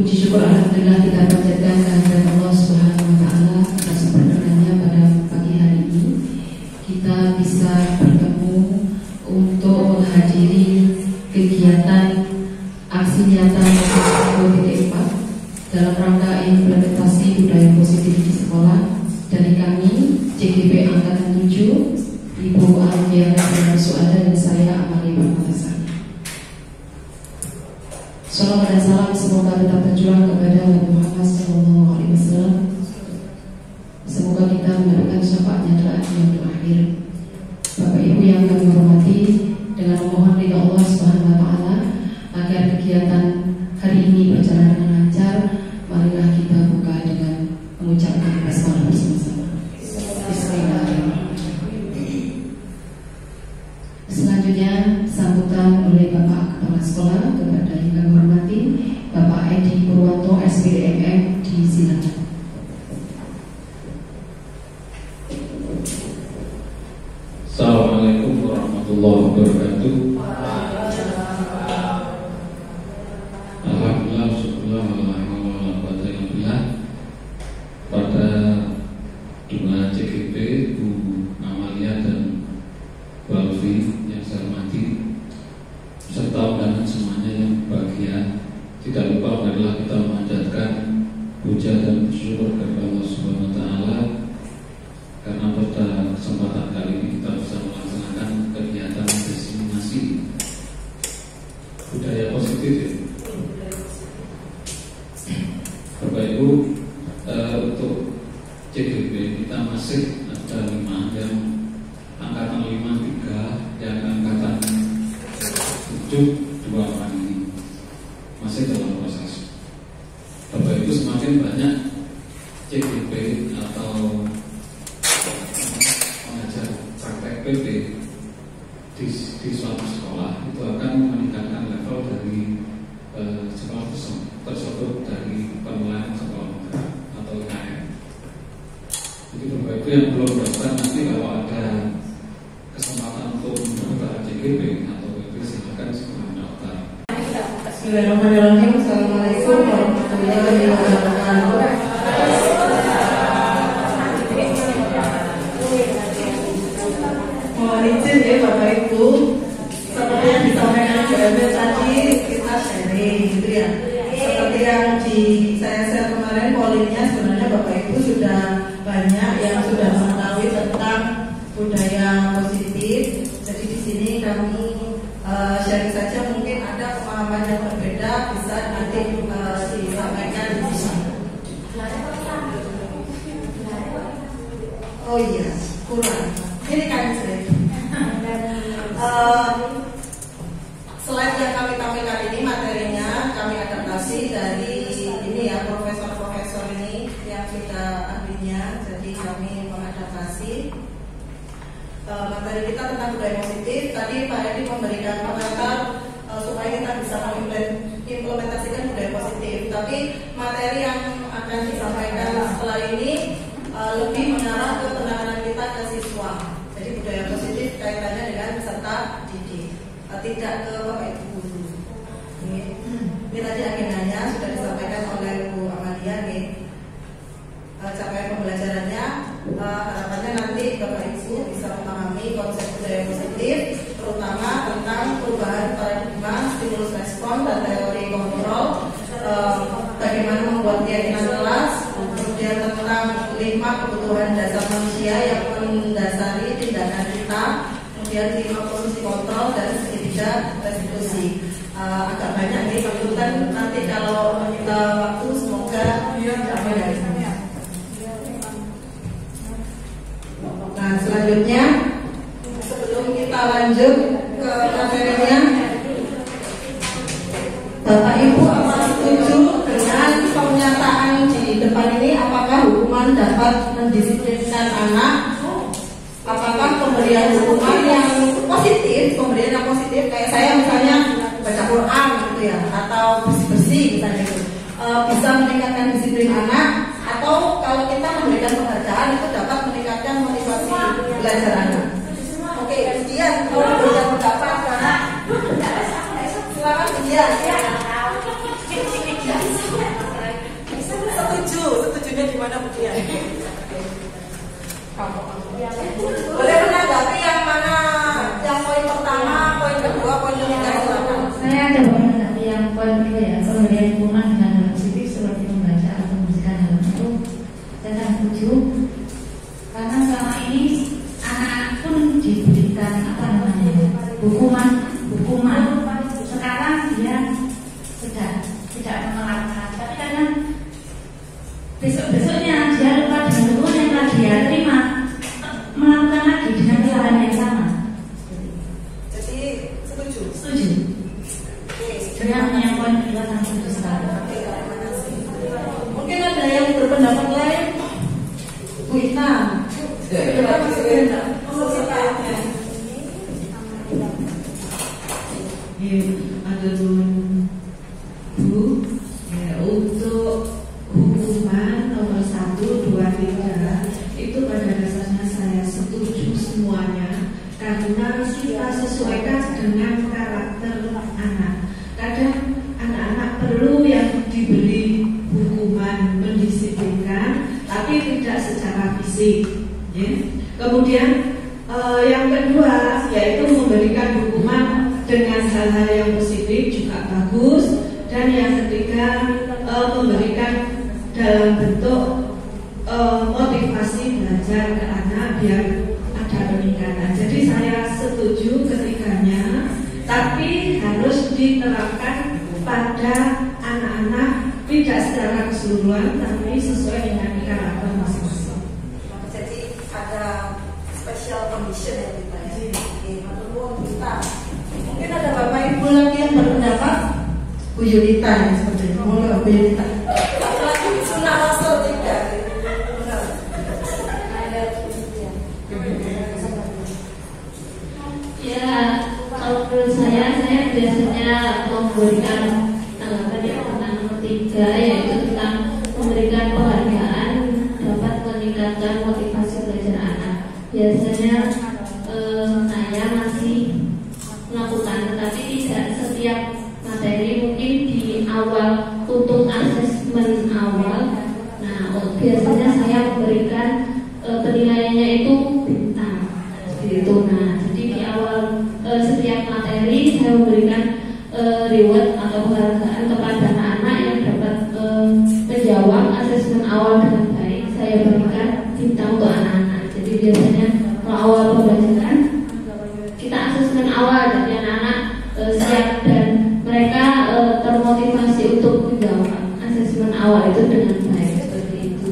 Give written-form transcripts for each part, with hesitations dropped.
Puji syukur alhamdulillah kita panjatkan kehadirat Allah Subhanahu wa taala atas perkenanannya pada pagi hari ini kita bisa bertemu untuk menghadiri kegiatan aksi nyata 2.4 dalam rangka implementasi budaya positif di sekolah dari kami CGP Angkatan 7 Ibu Alfiana Suada dan saya Amalia Permatasari. Salam dan salam semoga tetap tercurah kepada Nabi Muhammad SAW. Semoga kita mendapatkan syafaatnya kelak di yaumil akhir. Bapak Ibu yang kami hormati, dengan memohon ridha Allah Subhanahu wa taala agar kegiatan hari ini berjalan dengan lancar, marilah kita buka dengan mengucapkan basmalah bersama-sama. Bismillahirrahmanirrahim. Selanjutnya sambutan oleh Bapak Kepala Sekolah kepada yang kami hormati Bapak Edi Purwanto SPDMM di silakan. Assalamualaikum warahmatullahi wabarakatuh. Alhamdulillah, syukurlah, alhamdulillah. Pada jumlah CGP Bu Amalia dan Bu Alfi yang saya hormati, serta undangan semuanya yang bahagia, tidak lupa marilah kita memanjatkan puja dan syukur kepada Allah Subhanahu wa taala karena pada kesempatan kali ini kita bisa melaksanakan kegiatan diseminasi budaya positif ya. Bapak Ibu, untuk CGP kita masih ada 5 yang angkatan 5 3 yang angkatan 7 2 orang ini masih dalam proses. Bapak Ibu, semakin banyak CGP atau mengajar praktek PP di suatu sekolah itu akan meningkatkan level dari sekolah tersebut dari penilaian sekolah atau IKM. Jadi Bapak Ibu yang belum daftar, nanti kalau ada kesempatan untuk mendaftar CGP atau PP silakan segera mendaftar. Bismillahirrahmanirrahim. Assalamualaikum warahmatullahi wabarakatuh. Mohon izin ya Bapak Ibu, seperti yang disampaikan Bu Emil tadi kita sharing gitu ya. Seperti yang saya share kemarin, pollingnya sebenarnya Bapak Ibu sudah banyak yang sudah mengetahui tentang budaya positif. Jadi di sini kami sharing saja, mungkin ada pemahaman yang berbeda bisa nanti disampaikan di sini. Oh iya, kurang. Ini kan slide yang kami tampilkan ini materinya kami adaptasi dari ini ya, profesor-profesor ini yang sudah ahlinya. Jadi kami mengadaptasi materi kita tentang budaya positif. Tadi Pak Edi memberikan komentar supaya kita bisa mengimplementasikan budaya positif. Tapi materi yang akan disampaikan setelah ini lebih mengarah ke penanganan kita ke siswa. Jadi budaya positif kaitannya dengan peserta didik, tidak ke Bapak Ibu guru. Ini tadi agendanya sudah disampaikan oleh Bu Amalia nih. Capaian pembelajarannya harapannya nanti Bapak Ibu bisa memahami konsep budaya positif, terutama tentang perubahan paradigma, stimulus respon dan teori kontrol, bagaimana membuat keyakinan kelas, kemudian tentang 5 kebutuhan dasar manusia yang mendasari tindakan kita, kemudian 5 fungsi kontrol dan segitiga restitusi. Agak banyak nih kebutuhan, nanti kalau kita waktu semoga tercapai. Nah, selanjutnya sebelum kita lanjut ke materinya, Bapak Ibu apa setuju dengan pernyataan di depan ini? Apakah hukuman dapat mendisiplinkan anak? Apakah pemberian hukuman yang positif, kayak saya misalnya baca Quran gitu ya, atau bersih-bersih misalnya itu, bisa meningkatkan disiplin anak? Atau kalau kita memberikan penghargaan itu dapat meningkatkan motivasi belajar anak? Oke, sekian kalau memberikan pendapat karena silakan sekian. gimana Bu Dian? Boleh menanggapi yang mana? Yang poin pertama, poin kedua, poin ketiga, silakan. Saya ada menanggapi yang poin kedua ya, pemberian hukuman dengan hal positif seperti membaca atau membersihkan hal itu. Saya setuju karena selama ini anak-anak pun diberikan hukuman. Sekarang dia sudah tidak melakukan, tapi karena besok-besoknya dia lupa dengan hukuman yang telah dia terima, melakukan lagi dengan kesalahan yang sama. Jadi setuju. Dengan yang poin kedua sangat setuju sekali. Mungkin ada yang berpendapat lain, Bu Ina. Bu, ya, untuk hukuman nomor 1, 2, 3 itu pada dasarnya saya setuju semuanya karena kita sesuaikan dengan karakter anak. Kadang anak-anak perlu yang diberi hukuman mendisiplinkan, tapi tidak secara fisik. Ya. Kemudian yang kedua yaitu memberikan hukuman dengan hal-hal yang positif juga bagus. Dan yang ketiga memberikan dalam bentuk motivasi belajar ke anak biar ada peningkatan. Jadi saya setuju ketiganya, tapi harus diterapkan pada anak-anak tidak secara keseluruhan, tapi sesuai dengan karakter masing-masing. Jadi ada special condition ya kita ya. Kita. Mungkin ada Bapak Ibu lagi yang berpendapat. Bu Yulita ya seperti itu. Bu Yulita. Lagi Sunnah Rasul tidak. Ya, kalau menurut saya biasanya memberikan tanggapan yang tentang ketiga, yaitu tentang memberikan penghargaan dapat meningkatkan motivasi belajar anak. Biasanya saya masih melakukan, tetapi tidak setiap materi, mungkin di awal untuk asesmen awal. Nah, biasanya saya memberikan penilaiannya itu bintang seperti itu. Nah, jadi di awal setiap materi saya memberikan reward atau penghargaan kepada anak-anak yang dapat menjawab asesmen awal dengan baik. Saya berikan bintang untuk anak-anak. Jadi biasanya kalau awal pembelajaran kita asesmen awal, jadi anak-anak siap dan mereka termotivasi untuk menjawab asesmen awal itu dengan baik seperti itu.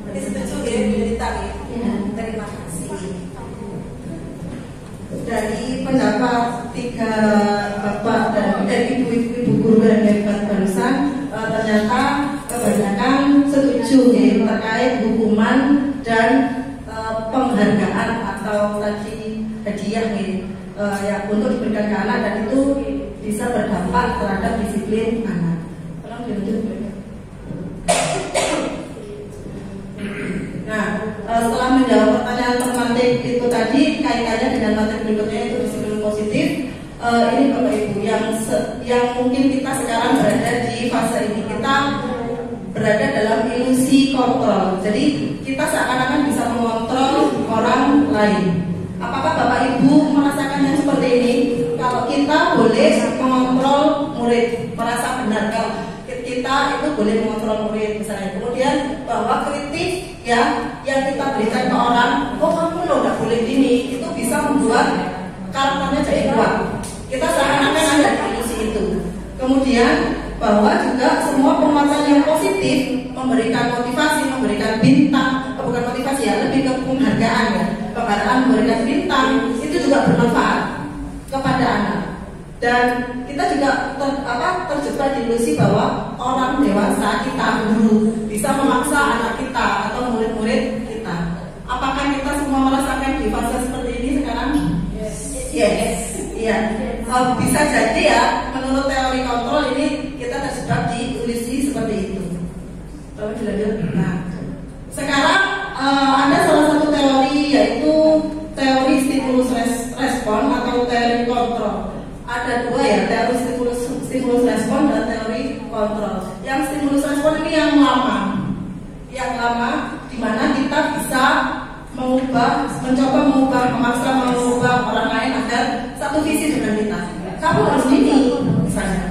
Jadi setuju ya Bu Yulita ya. Terima kasih. Dari pendapat tiga bapak dan ibu guru dan hebat barusan, ternyata kebanyakan setuju ya terkait hukuman dan penghargaan atau tadi hadiah ya untuk diberikan ke anak, dan itu bisa berdampak terhadap disiplin anak. Tolong dilanjut. Nah, setelah menjawab pertanyaan tematik itu tadi kaitannya dengan materi berikutnya itu disiplin positif. Ini Bapak Ibu yang mungkin kita sekarang berada di fase ini, kita berada dalam ilusi kontrol. Jadi kita seakan-akan bisa mengontrol orang lain. Apakah Bapak Ibu merasakan yang seperti ini? Kalau kita boleh mengontrol murid, merasa benar kalau kita itu boleh mengontrol murid misalnya. Kemudian bahwa kritik ya yang kita berikan ke orang, oh kamu loh nggak boleh ini, itu bisa membuat karakternya jadi kuat. Kita seakan-akan ada di ilusi itu. Kemudian bahwa juga semua penguatan yang positif memberikan motivasi, memberikan bintang, bukan motivasi ya, lebih ke penghargaan ya. Penghargaan memberikan bintang itu juga bermanfaat kepada anak. Dan kita juga terjebak di ilusi bahwa orang dewasa, kita guru, bisa memaksa anak kita atau murid-murid kita. Apakah kita semua merasakan di fase seperti ini sekarang? Yes. Iya. Bisa jadi ya, menurut teori kontrol ini kita terjebak di ilusi seperti itu. Nah, sekarang ada salah satu teori, yaitu teori stimulus respon atau teori kontrol. Ada dua ya, teori stimulus respon dan teori kontrol. Yang stimulus respon ini yang lama, yang pertama di mana kita bisa mencoba mengubah orang lain agar satu visi dengan kita. Kamu harus ini, misalnya.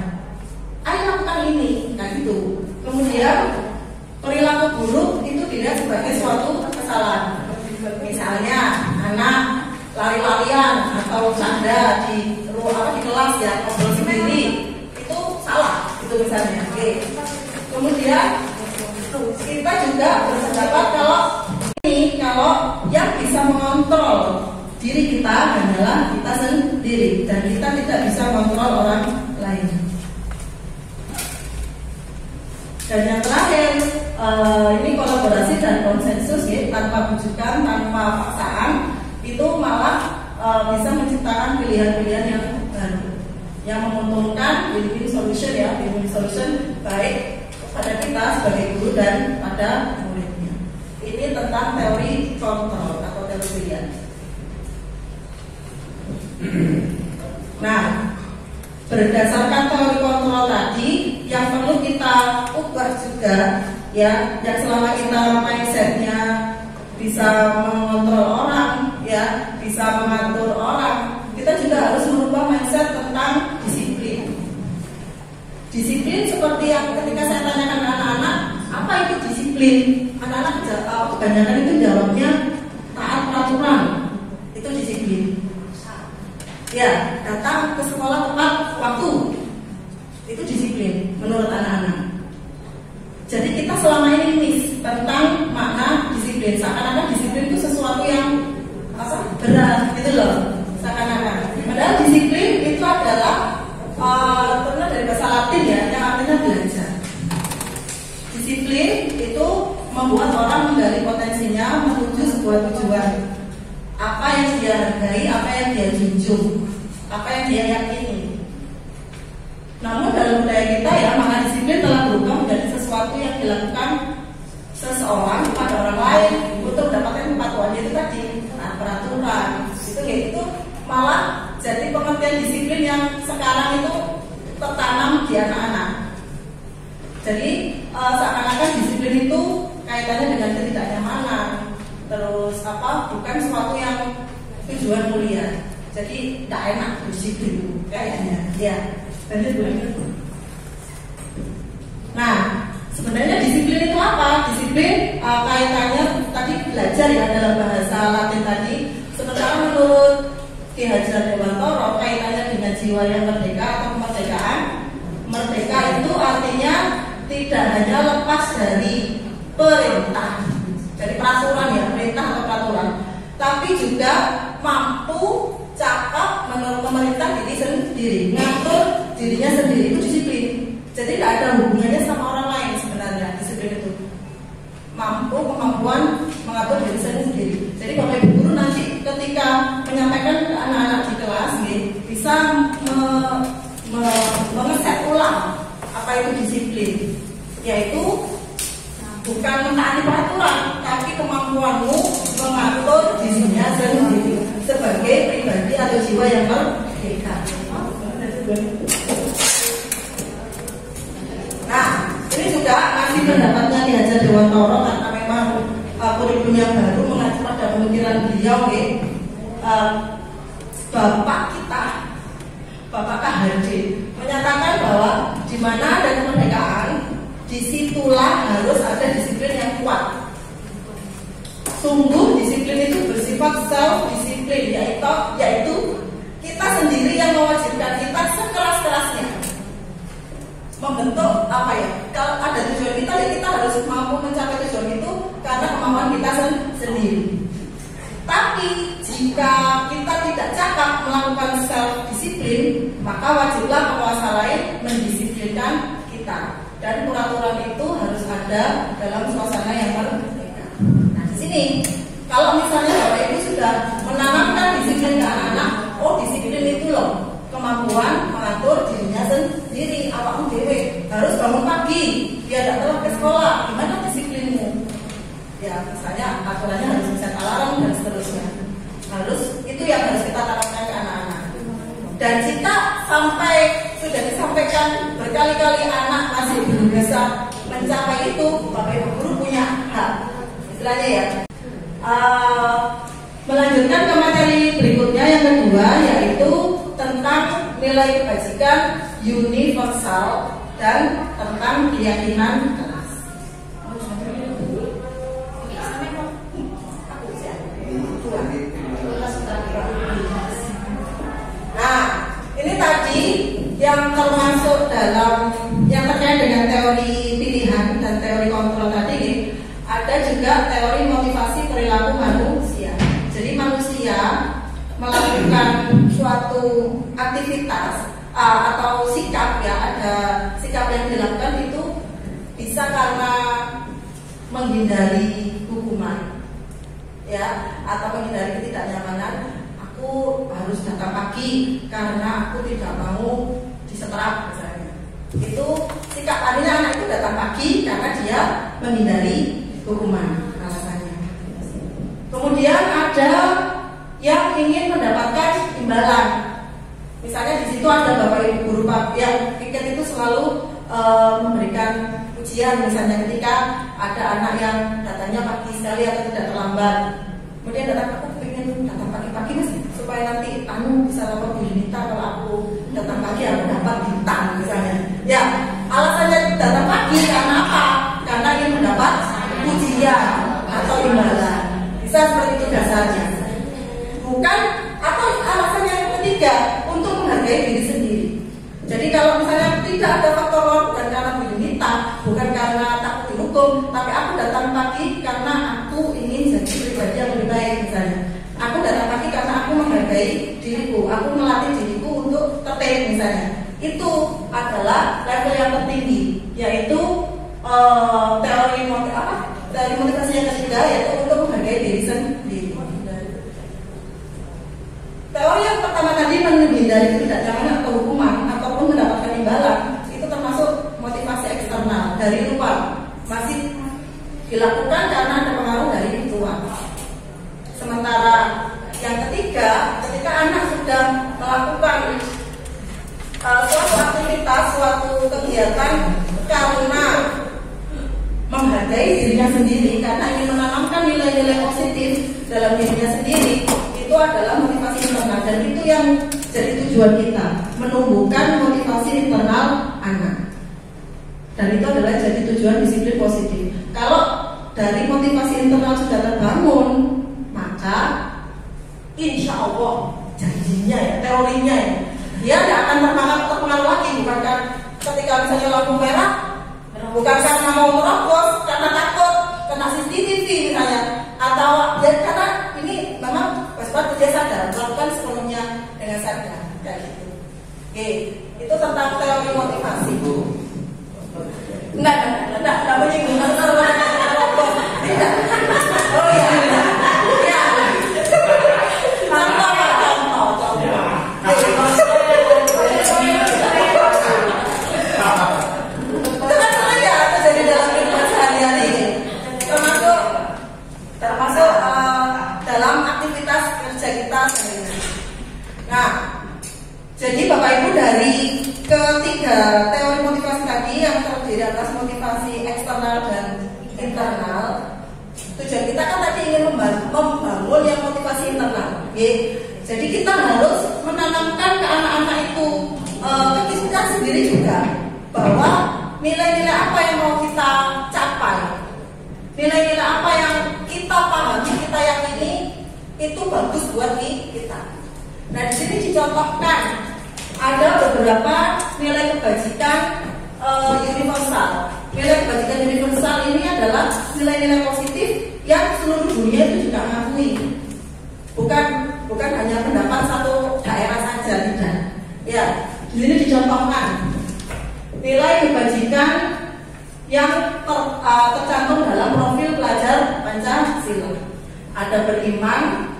Ayo lakukan ini, nah gitu. Kemudian perilaku buruk itu dilihat sebagai suatu kesalahan. Misalnya anak lari-larian atau canda di kelas ya, ngobrol sendiri, itu salah, itu misalnya. Oke. Kemudian kita juga berpendapat kalau yang bisa mengontrol diri kita adalah kita sendiri dan kita tidak bisa mengontrol orang lain. Dan yang terakhir, ini kolaborasi dan konsensus ya, tanpa bujukan, tanpa paksaan, itu malah bisa menciptakan pilihan-pilihan yang baru, yang menguntungkan win-win solution ya, win-win solution baik pada kita sebagai guru dan pada muridnya. Ini tentang teori kontrol atau teori pilihan. Nah, berdasarkan teori kontrol tadi, yang perlu kita ubah juga ya, yang selama kita mindsetnya bisa mengontrol orang ya, bisa mengatur orang, kita juga harus merubah mindset tentang disiplin. Disiplin seperti yang ketika saya tanyakan ke anak-anak, apa itu disiplin? Anak-anak kebanyakan itu jawabnya taat peraturan, itu disiplin. Ya, datang ke sekolah tepat waktu, itu disiplin menurut anak-anak. Jadi kita selama ini miss tentang makna disiplin. Seakan-akan disiplin itu sesuatu yang berat gitu loh, seakan-akan. Padahal disiplin itu adalah terkenal dari bahasa Latin ya, yang artinya belajar. Disiplin itu membuat orang menggali potensinya menuju sebuah tujuan. Apa yang dia hargai, apa yang dia junjung, apa yang dia yakini. Namun dalam budaya kita ya, makna disiplin telah berubah menjadi sesuatu yang dilakukan seseorang kepada orang lain untuk mendapatkan kepatuhannya itu tadi, peraturan. Itu malah jadi pengertian disiplin yang sekarang itu tertanam di anak-anak. Jadi seakan-akan disiplin itu kaitannya dengan ketidaknyamanan, terus bukan sesuatu yang tujuan mulia. Jadi tidak enak disiplin kayaknya. Ya, nah, sebenarnya disiplin itu apa? Disiplin kaitannya tadi belajar ya dalam bahasa Latin tadi. Sementara menurut Ki Hajar Dewantoro kaitannya dengan jiwa yang merdeka atau kemerdekaan. Merdeka itu artinya tidak hanya lepas dari perintah, dari peraturan ya, perintah atau peraturan, tapi juga mampu cakap menurut pemerintah diri sendiri, ngatur dirinya sendiri, itu disiplin. Jadi tidak ada hubungannya sama orang lain sebenarnya. Disiplin itu kemampuan mengatur diri sendiri. Jadi Bapak Ibu guru nanti ketika menyampaikan ke anak-anak di kelas bisa mengeset ulang apa itu disiplin, yaitu bukan mentaati peraturan, tapi kemampuanmu mengatur dirinya sendiri sebagai pribadi atau jiwa yang merdeka. Nah, ini juga masih pendapatnya Ki Hajar Dewantoro karena memang kurikulum yang baru mengacu pada pemikiran beliau. Bapak kita, Bapak KHD menyatakan bahwa di mana ada kemerdekaan, disitulah harus ada disiplin yang kuat. Sungguh disiplin itu bersifat self-disiplin, yaitu kita sendiri yang mewajibkan kita sekeras-kerasnya membentuk kalau ada tujuan kita ya kita harus mampu mencapai tujuan itu karena kemampuan kita sendiri. Tapi jika kita tidak cakap melakukan self-disiplin, maka wajiblah penguasa lain mendisiplinkan kita. Dan peraturan itu harus ada dalam suasana yang merdeka. Nah di sini, kalau misalnya Bapak Ibu sudah menanamkan disiplin ke anak-anak, disiplin itu loh kemampuan mengatur dirinya sendiri, awakmu dhewe harus bangun pagi biar tidak telat ke sekolah. Gimana disiplinmu? Ya misalnya aturannya harus set alarm dan seterusnya. Itu yang harus kita tanamkan ke anak-anak. Dan jika sudah disampaikan berkali-kali anak masih belum bisa mencapai itu, Bapak Ibu guru punya hak istilahnya ya. Melanjutkan ke materi berikutnya yang kedua, yaitu tentang nilai kebajikan universal dan tentang keyakinan keras. Nah, ini tadi yang termasuk dalam yang terkait dengan teori pilihan dan teori kontrol tadi. Ada juga teori motivasi perilaku manusia. Jadi manusia melakukan suatu aktivitas atau sikap, ya, ada sikap yang dilakukan itu bisa karena menghindari hukuman, ya, atau menghindari ketidaknyamanan. Aku harus datang pagi karena aku tidak mau disetrap misalnya. Itu sikap tadinya anak itu datang pagi karena dia menghindari hukuman alasannya. Kemudian ada yang ingin mendapatkan imbalan. Misalnya di situ ada bapak ibu guru yang piket itu selalu memberikan ujian. Misalnya ketika ada anak yang datangnya pagi sekali atau tidak terlambat, kemudian datang, aku pengen datang pagi-pagi mas, supaya nanti bisa lapor Bu Yunita kalau aku datang pagi aku dapat bintang misalnya. Ya, alasannya datang pagi karena apa? Karena ingin mendapat ujian atau imbalan. Bisa seperti itu dasarnya. Bukan, atau alasan yang ketiga untuk menghargai diri sendiri. Jadi kalau misalnya tidak ada faktor luar, bukan karena Bu Yunita, bukan karena takut dihukum, tapi aku datang pagi karena aku ingin jadi pribadi yang lebih baik misalnya. Aku datang pagi karena aku menghargai diriku, aku melatih diriku untuk tertib misalnya. Itu adalah level yang tertinggi, yaitu teori motivasi yang ketiga, yaitu untuk menghargai diri sendiri. Teori yang pertama tadi menghindari ketidaknyamanan atau hukuman ataupun mendapatkan imbalan, itu termasuk motivasi eksternal dari luar, masih dilakukan karena ada pengaruh dari luar. Sementara yang ketiga, ketika anak sudah melakukan suatu aktivitas, suatu kegiatan karena menghargai dirinya sendiri, karena ingin menanamkan nilai-nilai positif dalam dirinya sendiri, itu adalah motivasi internal, dan itu yang jadi tujuan kita, menumbuhkan motivasi internal anak. Dan itu adalah jadi tujuan disiplin positif. Kalau dari motivasi internal sudah terbangun, maka insya Allah janjinya ya, teorinya ya, dia tidak akan terpengaruh lagi. Bukan kan ketika misalnya lampu merah, bukan karena mau merokok, karena takut kena CCTV misalnya, atau ya karena ini memang waspada, dia sadar, melakukan sepenuhnya dengan sadar, kayak gitu. Oke, itu tentang teori motivasi. Enggak menyinggung tidak. Oh iya. Ya. Contoh. Termasuk dalam aktivitas kerja kita sehari-hari. Nah, jadi Bapak Ibu, dari ketiga teori motivasi tadi yang terdiri atas motivasi eksternal dan internal, tujuan kita kan tadi ingin membangun yang motivasi internal. Okay? Jadi kita harus menanamkan ke anak-anak itu, ke kita sendiri juga, bahwa nilai-nilai apa yang mau kita capai, nilai-nilai apa yang kita pahami, kita yakini itu bagus buat kita. Nah, di sini dicontohkan ada beberapa nilai kebajikan universal. Nilai kebajikan universal ini adalah nilai-nilai positif yang seluruh dunia itu juga mengakui. Bukan hanya pendapat satu daerah saja, tidak. Ya, di sini dicontohkan nilai kebajikan yang tercantum dalam profil pelajar Pancasila. Ada beriman,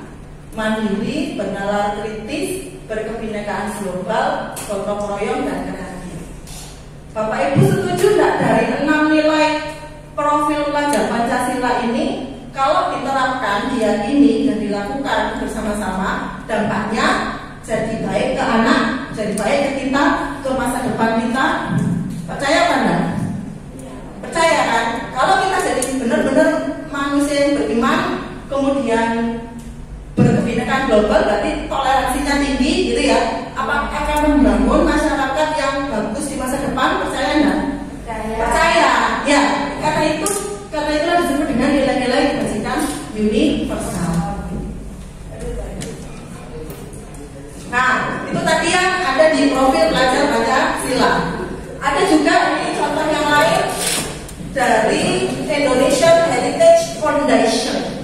mandiri, bernalar kritis, berkebinekaan global, gotong royong, dan kebahagiaan. Bapak Ibu setuju tidak dari 6 nilai profil pelajar Pancasila ini, kalau diterapkan, diyakini dan dilakukan bersama-sama, dampaknya jadi baik ke anak, jadi baik ke kita, ke masa depan kita? Percaya kan? Percaya kan? Kalau kita jadi benar-benar manusia yang kemudian berkebinekaan global, berarti toleransinya tinggi gitu ya. Apa akan membangun masyarakat yang bagus di masa depan? Percaya nggak? Percaya. Ya, karena itulah disebut dengan nilai-nilai kebajikan universal. Nah, itu tadi yang ada di profil pelajar Pancasila. Ada juga ini contoh yang lain dari Indonesian Heritage Foundation.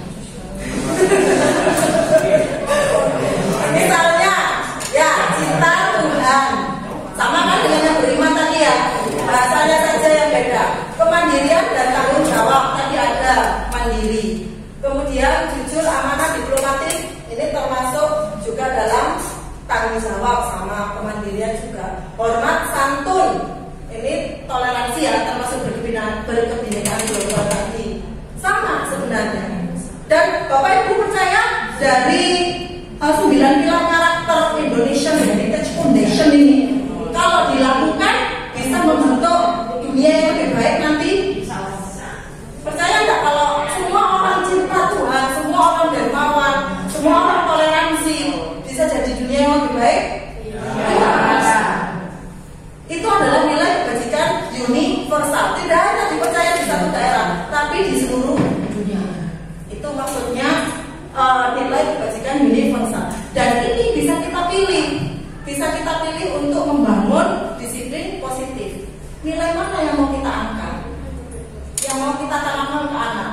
Misalnya, ya cinta Tuhan, sama kan dengan yang beriman tadi ya, bahasanya saja yang beda. Kemandirian dan tanggung jawab, tadi ada mandiri. Kemudian jujur, amanah, diplomatik, ini termasuk juga dalam tanggung jawab sama kemandirian juga. Hormat, santun, ini toleransi ya, termasuk berkebinekaan global tadi. Sama sebenarnya. Dan Bapak Ibu percaya dari 9 pilar karakter Indonesian Heritage Foundation ini, kalau dilakukan bisa membentuk dunia yang lebih baik nanti? Percaya nggak kalau semua orang cinta Tuhan, semua orang dermawan, semua orang toleransi, bisa jadi dunia yang lebih baik? Ya. Itu adalah nilai kebajikan universal. Tidak hanya dipercaya di satu daerah, tapi di seluruh dunia. Itu maksudnya nilai kebajikan universal. Dan ini bisa kita pilih untuk membangun disiplin positif. Nilai mana yang mau kita angkat, yang mau kita tanamkan ke anak?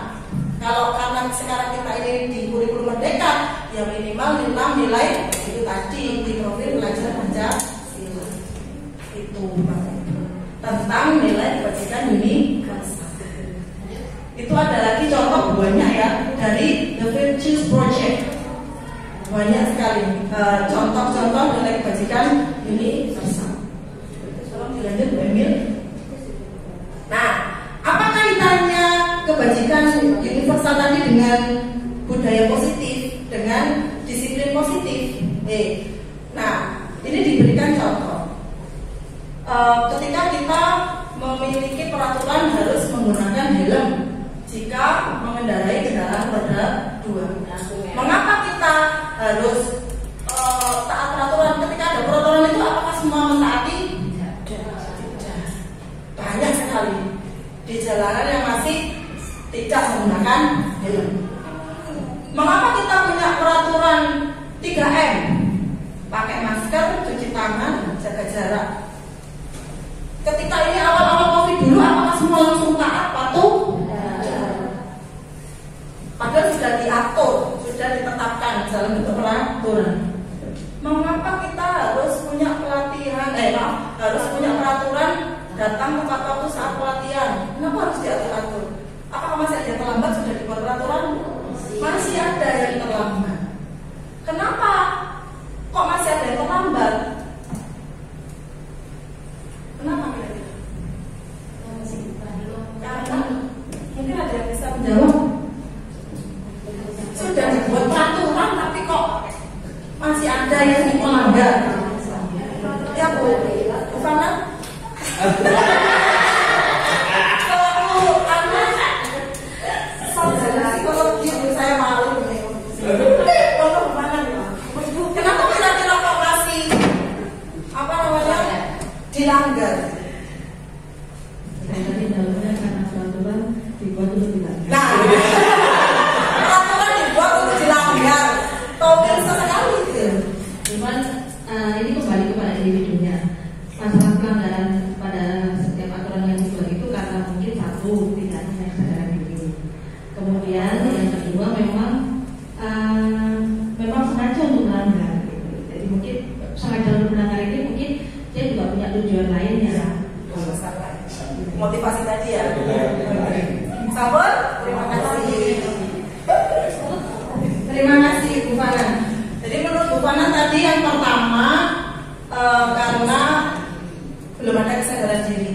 Kalau karena sekarang kita ini di kurikulum merdeka, ya minimal 6 nilai itu tadi di profil pelajar Pancasila. Itu tentang nilai kebajikan universal. Itu ada lagi contoh banyak ya dari The Virtues Project, banyak sekali contoh-contoh nilai kebajikan universal. Tolong dilanjut Bu Emil. Nah, apa kaitannya kebajikan universal tadi dengan budaya positif, dengan disiplin positif? Nah, ini diberikan contoh. Ketika kita memiliki peraturan harus menggunakan helm jika mengendarai kendaraan roda 2. Mengapa kita harus taat peraturan? Ketika ada peraturan itu apakah semua mentaati? Tidak. Banyak sekali di jalanan yang masih tidak menggunakan helm. Mengapa kita punya peraturan 3M? Pakai masker, cuci tangan, jaga jarak. Ketika ini awal-awal COVID dulu, apakah semua langsung taat patuh? Padahal sudah diatur, sudah ditetapkan dalam bentuk peraturan. Mengapa kita harus punya pelatihan? Harus punya peraturan datang tepat waktu saat pelatihan? Kenapa harus diatur-atur? Apakah masih ada yang terlambat sudah dibuat peraturan? Masih ada yang terlambat. Kenapa? Kok masih ada yang terlambat? Kenapa kira-kira? Karena mungkin ada yang bisa menjawab. Sudah dibuat peraturan tapi kok masih ada yang melanggar. Ya Bu Fana? Psikologi saya malu. Kenapa kira-kira kok masih dilanggar? Nah, peraturan dibuat untuk dilanggar. Topik sekali gitu. Cuman ini kembali kepada individunya. Masalah pelanggaran pada setiap aturan yang dibuat itu karena mungkin satu tidak hanya kesadaran diri. Kemudian yang kedua memang sengaja untuk melanggar. Jadi mungkin sengaja untuk melanggar ini mungkin dia juga punya tujuan lainnya. Motivasi tadi ya. Sabar, terima kasih. Terima kasih Bu Fana. Jadi menurut Bu Fana tadi yang pertama karena belum ada kesadaran diri.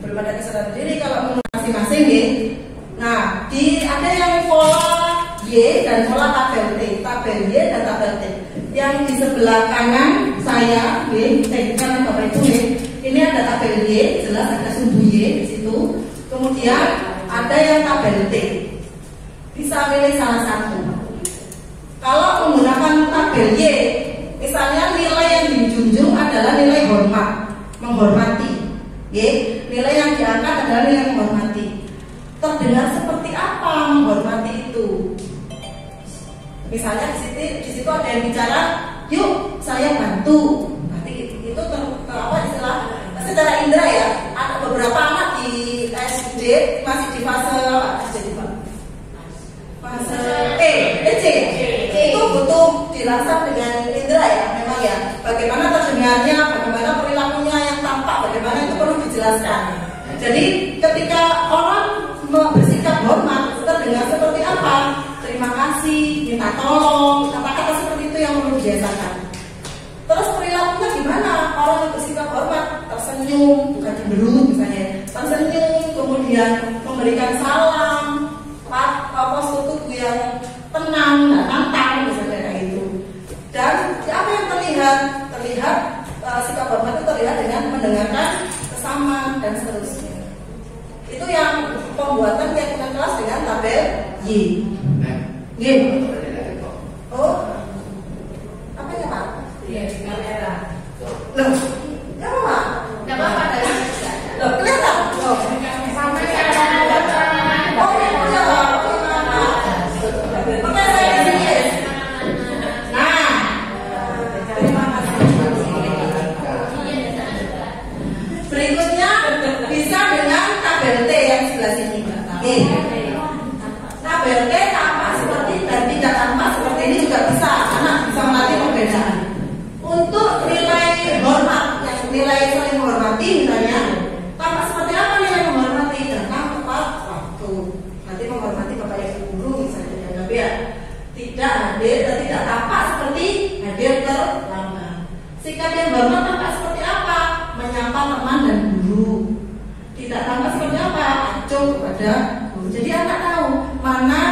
Belum ada kesadaran diri kalau menurut masing-masing ya. Nah, ada yang pola Y dan pola tabel T, tabel Y dan tabel T. Yang di sebelah kanan saya, kanan Bapak Ibu ini ada tabel Y, jelas ada sumbu Y di situ. Kemudian ada yang tabel T. pilih salah satu. Kalau menggunakan tabel Y, misalnya nilai yang dijunjung adalah nilai hormat, menghormati. Nilai yang diangkat adalah nilai menghormati. Terdengar seperti apa menghormati itu? Misalnya di situ ada yang bicara, yuk saya bantu. Nanti itu apa istilah? Secara indera ya. Ada beberapa anak di SD masih di fase C. Itu butuh dirasa dengan indera ya, memang ya. Bagaimana terdengarnya, bagaimana perilakunya yang tampak, bagaimana itu perlu dijelaskan. Jadi ketika orang bersikap hormat, terdengar seperti apa? Terima kasih, minta tolong, kata-kata seperti itu yang perlu dibiasakan. Terus perilakunya gimana? Orang yang bersikap hormat, tersenyum, bukan cemberut misalnya, tersenyum, kemudian memberikan salam, postur tubuh yang tenang, nggak tantang, misalnya kayak gitu. Dan apa yang terlihat? Terlihat sikap hormat itu terlihat dengan mendengarkan sesama dan seterusnya. Itu yang pembuatan keyakinan kelas dengan tabel Y. Oh, apa ya Pak? Iya, di kamera. Loh, nggak apa-apa. Nggak apa-apa dari Loh, kelihatan? Loh, sampai ada oh ya, oke, saya di sini. Nah, terima kasih. Berikutnya bisa dengan tabel T yang sebelah sini. Tabel T tampak seperti dan tidak tampak seperti ini juga bisa. Anak bisa melatih perbedaan. Untuk nilai hormat, yang nilai saling menghormati misalnya, tampak seperti apa nilai menghormati? Datang tepat waktu. Nanti menghormati bapak ibu guru misalnya, dianggap ya. Tidak hadir dan tidak tampak seperti hadir terlambat. Sikap yang hormat tampak seperti apa? Menyapa teman dan guru. Tidak tampak seperti apa? Acuh kepada guru. Jadi anak tahu mana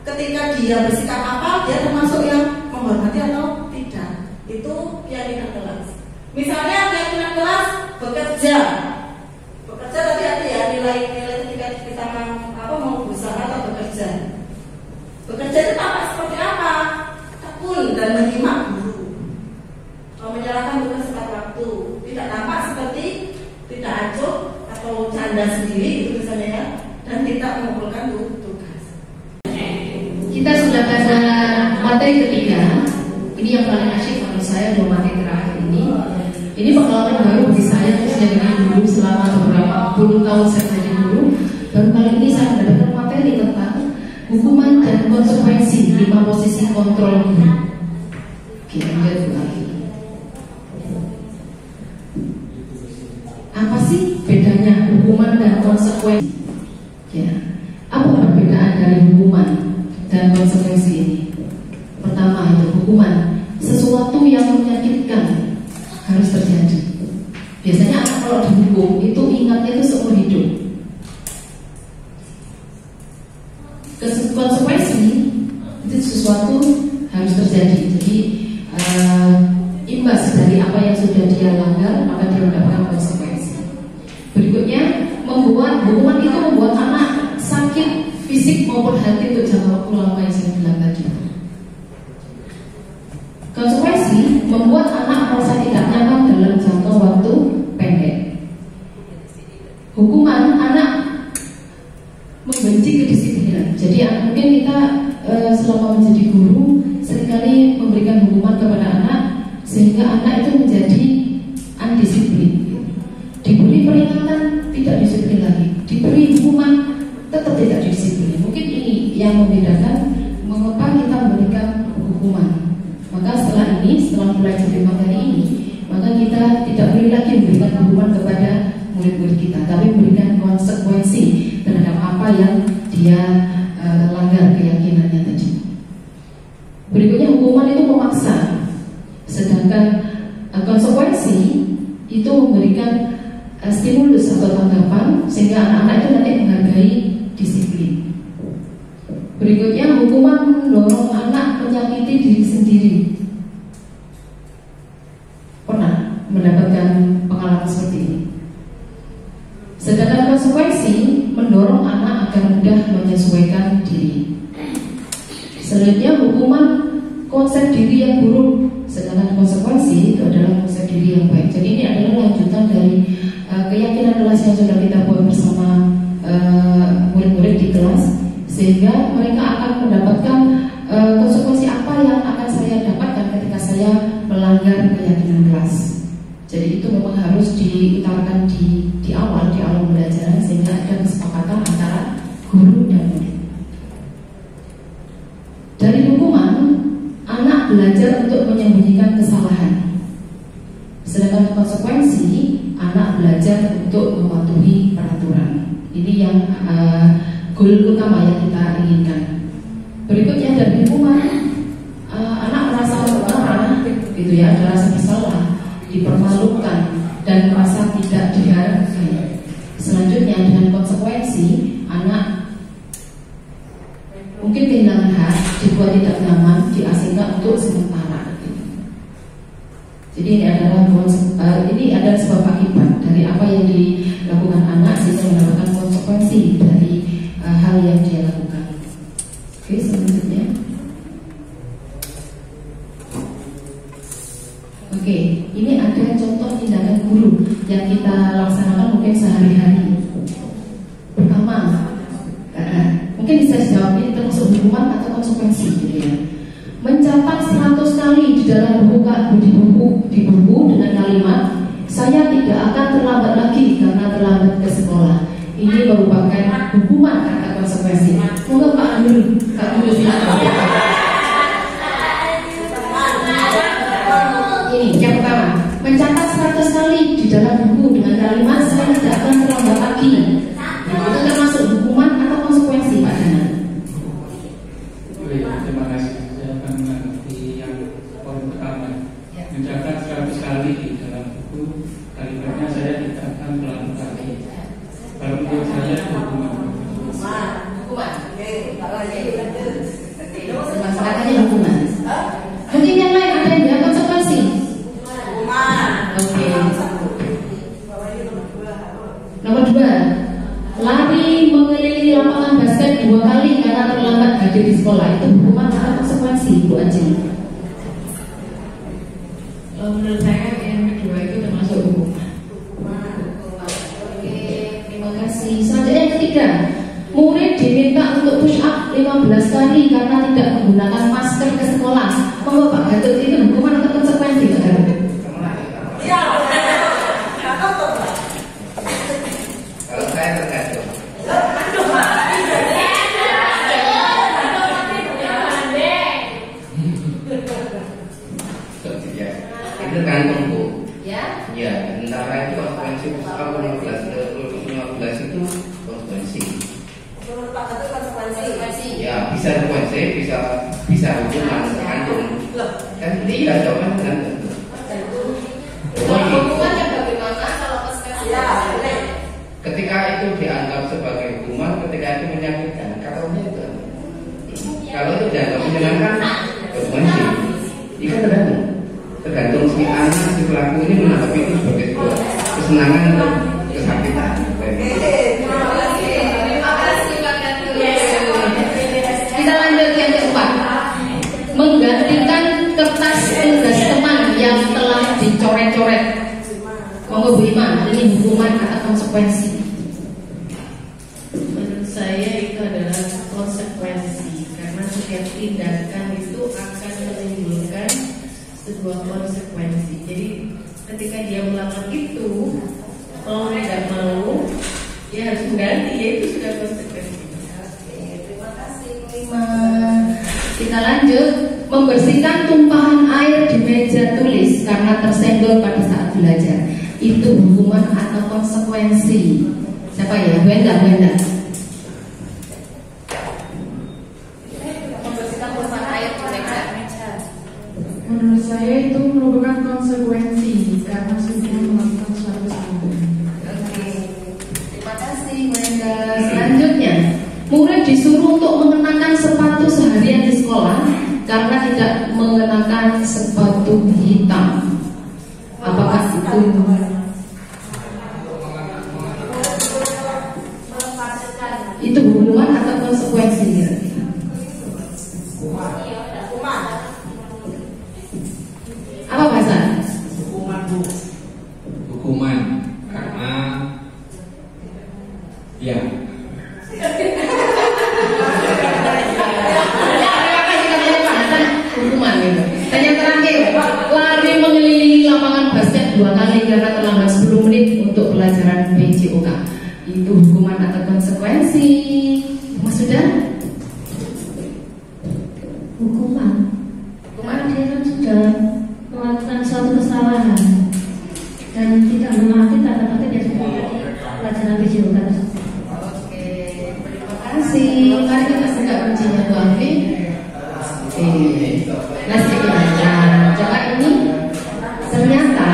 ketika dia bersikap apa, dia termasuk yang menghormati atau tidak. Itu keyakinan kelas. Misalnya keyakinan kelas bekerja tadi ada ya nilai-nilai ketika kita mau berusaha atau bekerja. Bekerja itu tampak seperti apa? Tekun dan menyimak guru. Menyerahkan tugas tepat waktu. Tidak tampak seperti tidak acuh atau canda sendiri itu misalnya ya, dan tidak mengumpulkan tugas. Kita sudah pada materi ketiga. Ini yang paling asyik menurut saya dua materi terakhir ini. Ini pengalaman baru bagi saya khususnya dengan guru selama beberapa puluh tahun saya jadi guru. Baru kali ini saya mendapatkan materi tentang hukuman dan konsekuensi 5 posisi kontrol guru. Kita lihat lagi. Apa sih bedanya hukuman dan konsekuensi? Ya, apa perbedaan dari hukuman dan konsekuensi ini? Pertama itu hukuman, sesuatu yang menyakitkan harus terjadi. Biasanya anak kalau dihukum itu ingatnya itu seumur hidup. Konsekuensi itu sesuatu harus terjadi. Jadi imbas dari apa yang sudah dia langgar maka dia mendapatkan konsekuensi. Berikutnya hukuman itu membuat anak sakit fisik maupun hati untuk jangka waktu lama yang saya bilang tadi. Konsekuensi membuat anak merasa tidak nyaman dalam jangka waktu pendek. Hukuman anak membenci kedisiplinan. Jadi mungkin kita selama menjadi guru seringkali memberikan hukuman kepada anak sehingga anak itu menjadi undisiplin. Diberi peringatan tidak disiplin lagi, diberi hukuman tetap tidak disiplin. Mungkin ini yang membedakan mengapa kita memberikan hukuman. Maka setelah mulai dari materi ini, maka kita tidak boleh lagi memberikan hukuman kepada murid-murid kita, tapi memberikan konsekuensi terhadap apa yang dia langgar keyakinannya tadi. Berikutnya hukuman itu memaksa, sedangkan konsekuensi itu memberikan stimulus atau tanggapan sehingga anak-anak itu nanti menghargai disiplin. Berikutnya hukuman mendorong anak menyakiti diri sendiri. Pernah mendapatkan pengalaman seperti ini? Sedangkan konsekuensi mendorong anak agar mudah menyesuaikan diri. Selanjutnya hukuman konsep diri yang buruk, sedangkan konsekuensi itu adalah konsep diri yang baik. Jadi ini adalah lanjutan dari keyakinan kelas yang sudah kita buat bersama murid-murid di kelas, sehingga mereka akan mendapatkan konsekuensi apa yang akan saya dapatkan ketika saya melanggar keyakinan kelas. Jadi itu memang harus diutarakan di awal belajar, sehingga ada kesepakatan antara guru dan murid. Dari hukuman, anak belajar untuk menyembunyikan kesalahan. Sedangkan konsekuensi, anak belajar untuk mematuhi peraturan. Ini yang goal utama yang kita inginkan. Berikutnya dari hukuman, anak merasa marah, gitu ya, ada rasa bersalah, dipermalukan, dan merasa tidak dihargai. Selanjutnya dengan konsekuensi, anak mungkin kehilangan hak, dibuat tidak nyaman, diasingkan untuk sementara. Jadi ini adalah sebab akibat dari apa yang dilakukan anak, sehingga mendapatkan konsekuensi dari hal yang dia lakukan. Oke, selanjutnya. Oke, ini ada contoh tindakan guru yang kita laksanakan mungkin sehari-hari. Pertama, mungkin bisa dijawab ini termasuk hukuman atau konsekuensi, gitu ya. Mencatat 100 kali di dalam di buku dengan kalimat "Saya tidak akan terlambat lagi karena terlambat ke sekolah." Ini merupakan hukuman atau konsekuensi. Monggo Pak Amir, Kak Amir silakan. Ini yang pertama, mencatat 100 kali di dalam buku dengan kalimat "Saya tidak akan terlambat lagi." Itu termasuk hukuman atau konsekuensi, Pak Dana? Terima kasih. Saya akan menanggapi yang poin pertama. Mencatat 100 kali di dalam buku, kalimatnya "Saya tidak akan terlambat lagi." Kalau menurut saya hukuman. Masalahnya hukuman. Mungkin yang lain ada yang konsekuensi. Oke. Nomor 2, lari mengelilingi lapangan basket 2 kali karena terlambat hadir di sekolah. Itu hukuman atau konsekuensi, Bu Aji? Menurut saya yang kedua itu termasuk hukuman. Oke, terima kasih. Selanjutnya yang ketiga, murid diminta untuk push up 15 kali karena tidak menggunakan masker ke sekolah. Monggo Pak Gatot, itu hukuman atau konsekuensi, Pak Gatot? Kalau saya tergantung. Ya, itu tergantung Bu. Ya. Ya, antara itu konsekuensi kalau 15 itu konsekuensi. Menurut Pak Gatot konsekuensi. Ya, bisa konsekuensi, bisa hukuman tergantung. Kan iya, jawaban tergantung. Hukumannya bagaimana kalau konsekuensi? Ya, boleh. Ketika itu dianggap sebagai hukuman, ketika itu menyakitkan, katanya itu. Kalau itu dianggap menyenangkan, konsekuensi. Ini kan tergantung si anak, si pelaku ini menangkap itu sebagai sebuah kesenangan atau kesakitan. Terima kasih Pak Gatot. Kita lanjut yang keempat, menggantikan kertas tugas teman yang telah dicoret-coret. Monggo Bu Ima, ini hukuman atau konsekuensi? Menurut saya itu adalah konsekuensi, karena setiap tindakan itu akan menimbulkan sebuah konsekuensi. Jadi ketika dia melakukan itu, mau tidak mau, dia harus mengganti, ya itu sudah konsekuensi. Terima kasih Bu Ima. Kita lanjut, membersihkan tumpahan air di meja tulis karena tersenggol pada saat belajar. Itu hukuman atau konsekuensi? Siapa ya? Bu Enda. Membersihkan tumpahan air di meja. Menurut saya itu merupakan konsekuensi karena sudah melakukan suatu salah. Oke. Terima kasih Bu Enda. Selanjutnya, murid disuruh untuk mengenakan sepatu seharian di sekolah karena tidak mengenakan sepatu hitam. Apakah itu hukuman atau konsekuensi? Hukuman gitu. Dan yang terakhir, lari mengelilingi lapangan basket 2 kali karena terlambat 10 menit untuk pelajaran PJOK. Itu hukuman atau konsekuensi? Mas sudah? Hukuman dia kan sudah melakukan suatu kesalahan dan tidak menaati tata tertib yang sudah tadi pelajaran PJOK. Oke, terima kasih. Mari kita buka kuncinya Bu Alfi. Oke, nasi belajar. Coba ini ternyata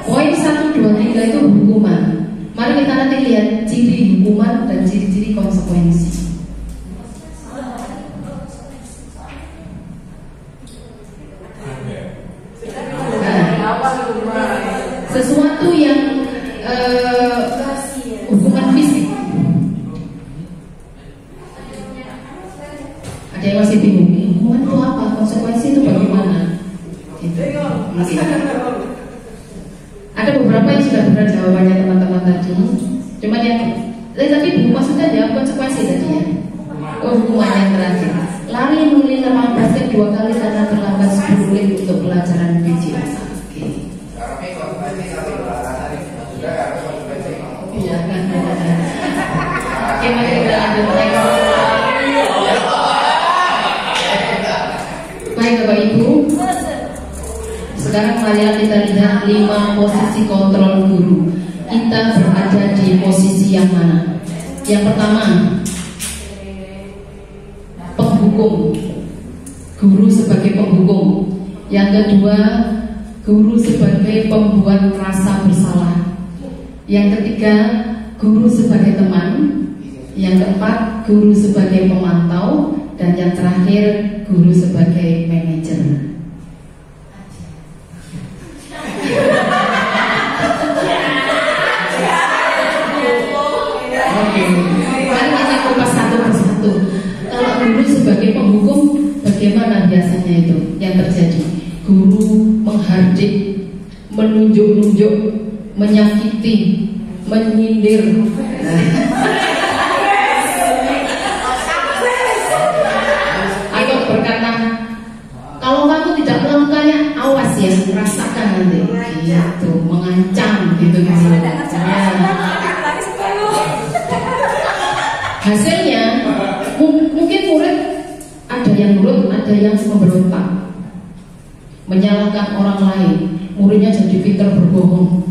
poin 1, 2, 3 itu hukuman. Mari kita nanti lihat ciri hukuman dan ciri-ciri konsekuensi. Sesuatu yang hukuman fisik. Ada yang masih bingung, hukuman itu apa? Konsekuensi itu bagaimana? Gitu. Ada beberapa yang sudah benar jawabannya teman-teman tadi. Cuma yang tadi Bu maksudnya jawab konsekuensi tadi ya. Hukuman yang terakhir, lari mengelilingi lapangan basket 2 kali karena terlambat 10 menit untuk pelajaran PJOK. Iya kan. Oke, mari kita lanjut next. Baik Bapak Ibu, sekarang mari kita lihat 5 posisi kontrol guru. Kita berada di posisi yang mana? Yang pertama, penghukum. Guru sebagai penghukum. Yang kedua, guru sebagai pembuat rasa bersalah. Yang ketiga, guru sebagai teman. Yang keempat, guru sebagai pemantau. Dan yang terakhir, guru sebagai manajer. Oke, mari kita kupas satu persatu. Kalau guru sebagai penghukum, bagaimana biasanya itu yang terjadi? Guru menghardik, menunjuk-nunjuk, menyakiti, menyindir. Atau berkata, kalau kamu tidak melakukannya, awas ya, rasakan nanti. Gitu, mengancam gitu misalnya. Hasilnya mungkin murid ada yang nurut, ada yang memberontak, menyalahkan orang lain. Muridnya jadi pintar berbohong.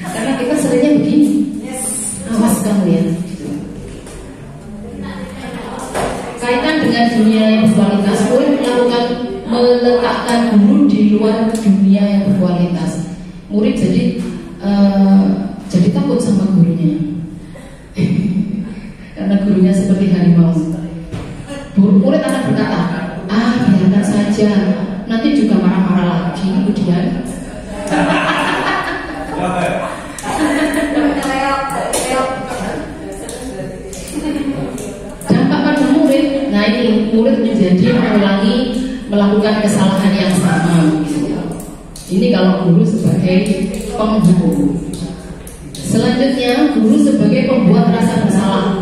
Karena kita seringnya begini. Awas kamu ya. Kaitan dengan dunia yang berkualitas, murid meletakkan guru di luar dunia yang berkualitas. Murid jadi takut sama gurunya. Karena gurunya seperti harimau. Murid akan berkata, biarkan saja, nanti juga marah-marah lagi kemudian. Dampak pada murid, nah ini murid menjadi mengulangi melakukan kesalahan yang sama. Ini kalau guru sebagai penghukum. Selanjutnya, guru sebagai pembuat rasa bersalah.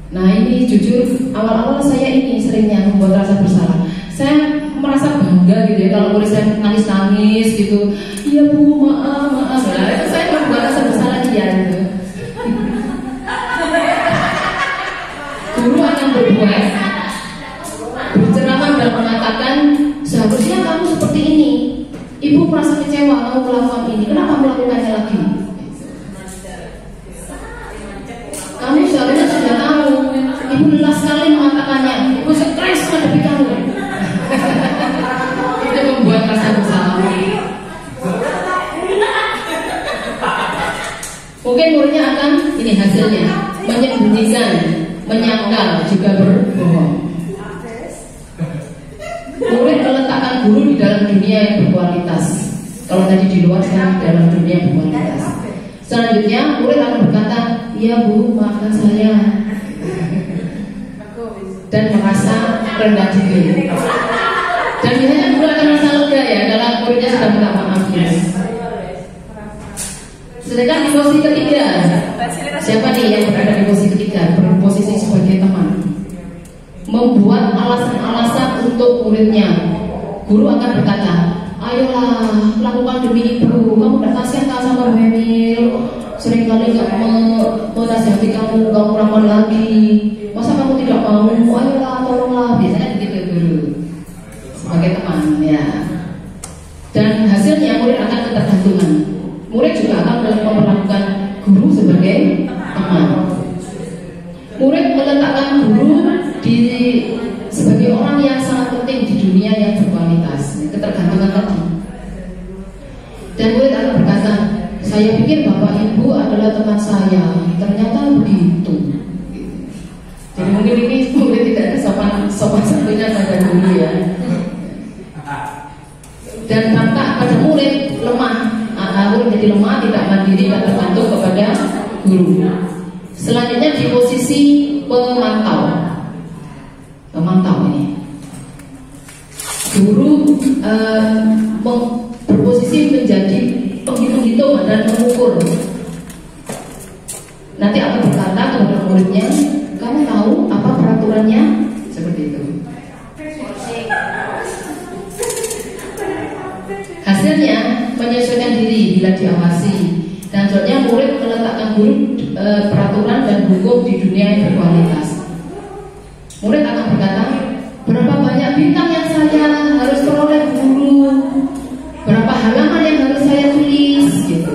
Nah ini jujur, awal-awal saya ini seringnya membuat rasa bersalah. Saya merasa bangga gitu ya kalau murid saya nangis-nangis gitu. Iya Bu, maaf. Nah, itu saya membuat rasa bersalah dia gitu. Guru akan berceramah dan mengatakan, seharusnya kamu seperti ini. Ibu merasa kecewa kamu melakukan ini. Kenapa melakukannya lagi? Kamu seharusnya sudah tahu. Ibu lelah sekali mengatakannya. Ibu stres menghadapi kamu. Itu membuat rasa bersalah. Mungkin muridnya akan ini hasilnya menyembunyikan, menyangkal, juga berbohong. Murid meletakkan guru di dalam dunia yang berkualitas. Kalau tadi di luar, sekarang di dalam dunia yang berkualitas. Selanjutnya murid akan berkata, iya Bu, maafkan saya, dan merasa rendah diri. Dan biasanya guru akan merasa lega ya kalau muridnya sudah minta maaf ya. Sedangkan di posisi ketiga, siapa nih yang berada di posisi membuat alasan-alasan untuk muridnya. Guru akan berkata, ayolah lakukan demi ibu, kamu gak kasihan kan sama Bu Emil, seringkali gak menasihati kamu, kamu ramal lagi, masa kamu tidak mau, ayolah tolonglah. Biasanya begitu guru sebagai teman ya. Dan hasilnya murid akan ketergantungan. Murid juga akan memperlakukan guru sebagai teman. Murid meletakkan guru sebagai orang yang sangat penting di dunia yang berkualitas, ketergantungan tadi. Dan murid akan berkata, saya pikir bapak ibu adalah teman saya, ternyata begitu. Jadi mungkin ini murid tidak ada sopan santunnya pada guru ya. Dan tampak pada murid lemah, murid jadi lemah, tidak mandiri dan tergantung kepada guru. Selanjutnya di posisi pemantau ini, guru berposisi menjadi penghitung-hitung dan mengukur. Nanti akan berkata kepada muridnya, kamu tahu apa peraturannya? Seperti itu. Hasilnya menyesuaikan diri bila diawasi. Dan selanjutnya murid meletakkan guru peraturan dan hukum di dunia yang berkualitas. Murid akan berkata, berapa banyak bintang yang saya harus peroleh guru, berapa halaman yang harus saya tulis, gitu.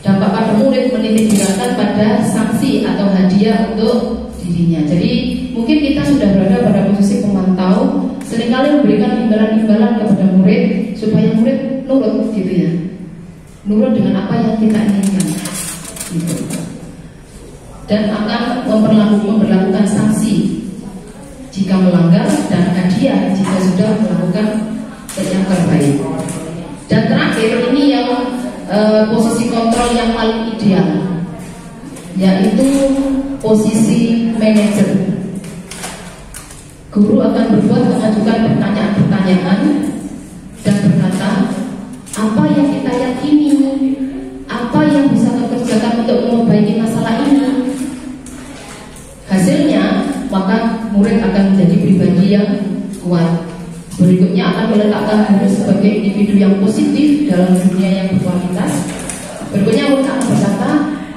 Dampak pada murid menitik beratkan pada sanksi atau hadiah untuk dirinya. Jadi mungkin kita sudah berada pada posisi pemantau, seringkali memberikan imbalan-imbalan kepada murid supaya murid nurut, gitu ya. Nurut dengan apa yang kita inginkan, gitu. Dan akan memperlakukan sanksi jika melanggar dan hadiah jika sudah melakukan yang terbaik. Dan terakhir ini yang posisi kontrol yang paling ideal, yaitu posisi manajer. Guru akan mengajukan pertanyaan-pertanyaan dan berkata, apa yang kita yakini, apa yang bisa kita kerjakan untuk memperbaiki masalah ini. Hasilnya, maka murid akan menjadi pribadi yang kuat. Berikutnya akan meletakkan guru sebagai individu yang positif dalam dunia yang berkualitas. Berikutnya murid akan berkata,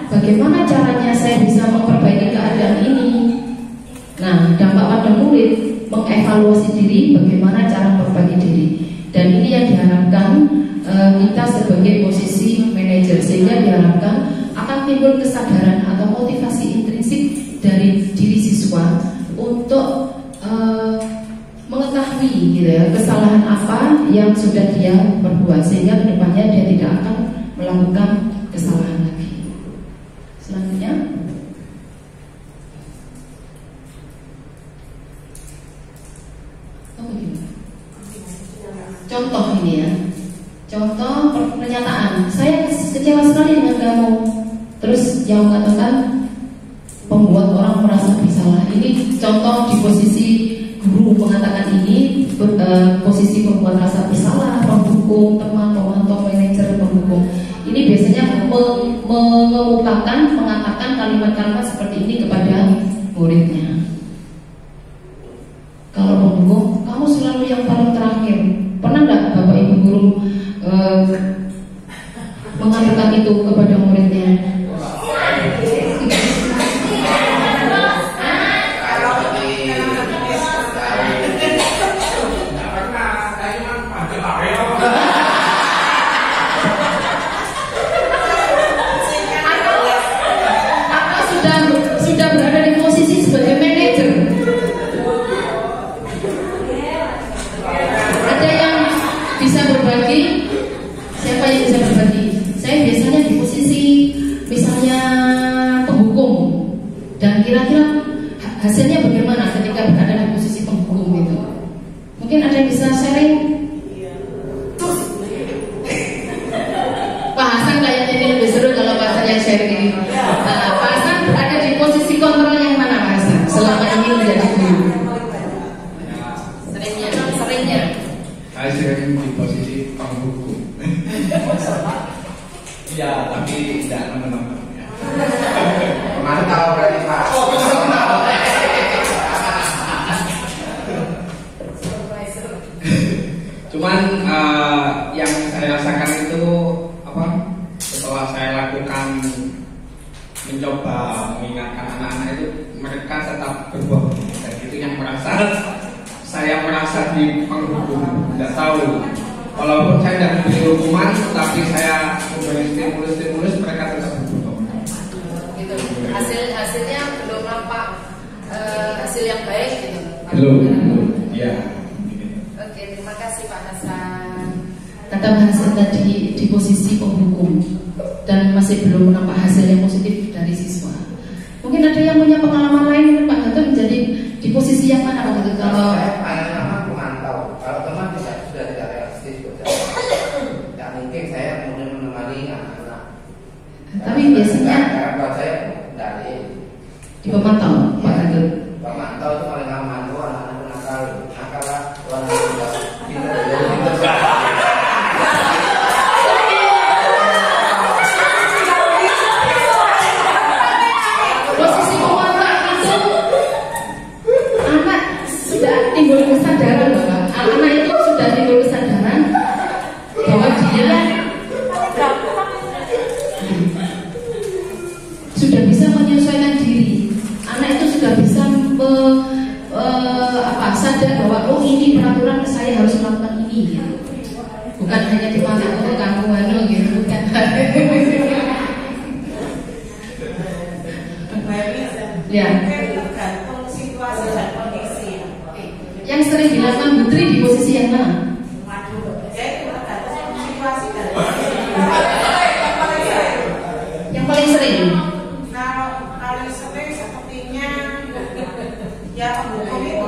bagaimana caranya saya bisa memperbaiki keadaan ini. Nah, dampak pada murid mengevaluasi diri, bagaimana cara memperbaiki diri. Dan ini yang diharapkan kita sebagai posisi manajer, sehingga diharapkan akan timbul kesadaran atau motivasi intrinsik dari diri siswa untuk mengetahui gitu ya, kesalahan apa yang sudah dia perbuat, sehingga kedepannya dia tidak akan melakukan kesalahan lagi. Selanjutnya, contoh ini ya, contoh pernyataan, saya kecewa sekali dengan kamu. Terus yang mengatakan membuat orang merasa bersalah. Ini contoh di posisi guru mengatakan ini, posisi membuat rasa bersalah, penghukum, teman, pemantau, manajer, penghukum. Ini biasanya mengatakan kalimat-kalimat seperti ini kepada muridnya. Kalau penghukum, kamu selalu yang paling terakhir. Pernah nggak Bapak Ibu guru mengatakan itu kepada muridnya? Kira-kira hasilnya bagaimana ketika berada di posisi penghukum itu? Mungkin ada yang bisa sharing? Pak Hasan kayaknya ini lebih seru kalau Pak Hasan yang sharing ini. Pak Hasan berada di posisi kontrol yang mana Pak Hasan selama ini menjadi guru? Seringnya. Saya sering di posisi penghukum. Ya, tapi tidak teman-teman. Kemarin tahu berarti Pak. mengingatkan anak-anak itu mereka tetap berbuat. Dan itu yang saya merasa di penghukum, tidak tahu. Walaupun saya tidak memberi hukuman, tapi saya memberi stimulus mereka tetap berbuat. Gitu. Hasilnya belum nampak hasil yang baik gitu. Belum. Ya. Oke, terima kasih Pak Hasan. Kata Pak Hasan tadi di posisi penghukum dan masih belum nampak hasil yang positif dari siswa. Mungkin ada yang punya pengalaman lain Pak Gatot menjadi di posisi yang mana Pak Gatot? Kalau paling lama memantau, kalau teman sudah tidak realistis, tidak mungkin saya kemudian menemani anak-anak. Tapi biasanya kalau saya dari di pemantau Pak Gatot. Pemantau itu paling lama tuh anak-anak nakal lah, orang pintar. Posisi pemantau itu anak sudah timbul kesadaran Bapak. Anak itu sudah timbul kesadaran bahwa dia sudah bisa menyesuaikan diri. Anak itu sudah bisa sadar bahwa oh ini peraturan saya harus melakukan ini gitu. Bukan hanya dipantau untuk kamu gitu, bukan. Ya. Tergantung situasi dan kondisi. Yang sering dilakukan Putri di posisi yang mana? Tergantung situasi dan kondisi. Yang paling sering. Kalau paling sering sepertinya ya penghukum itu.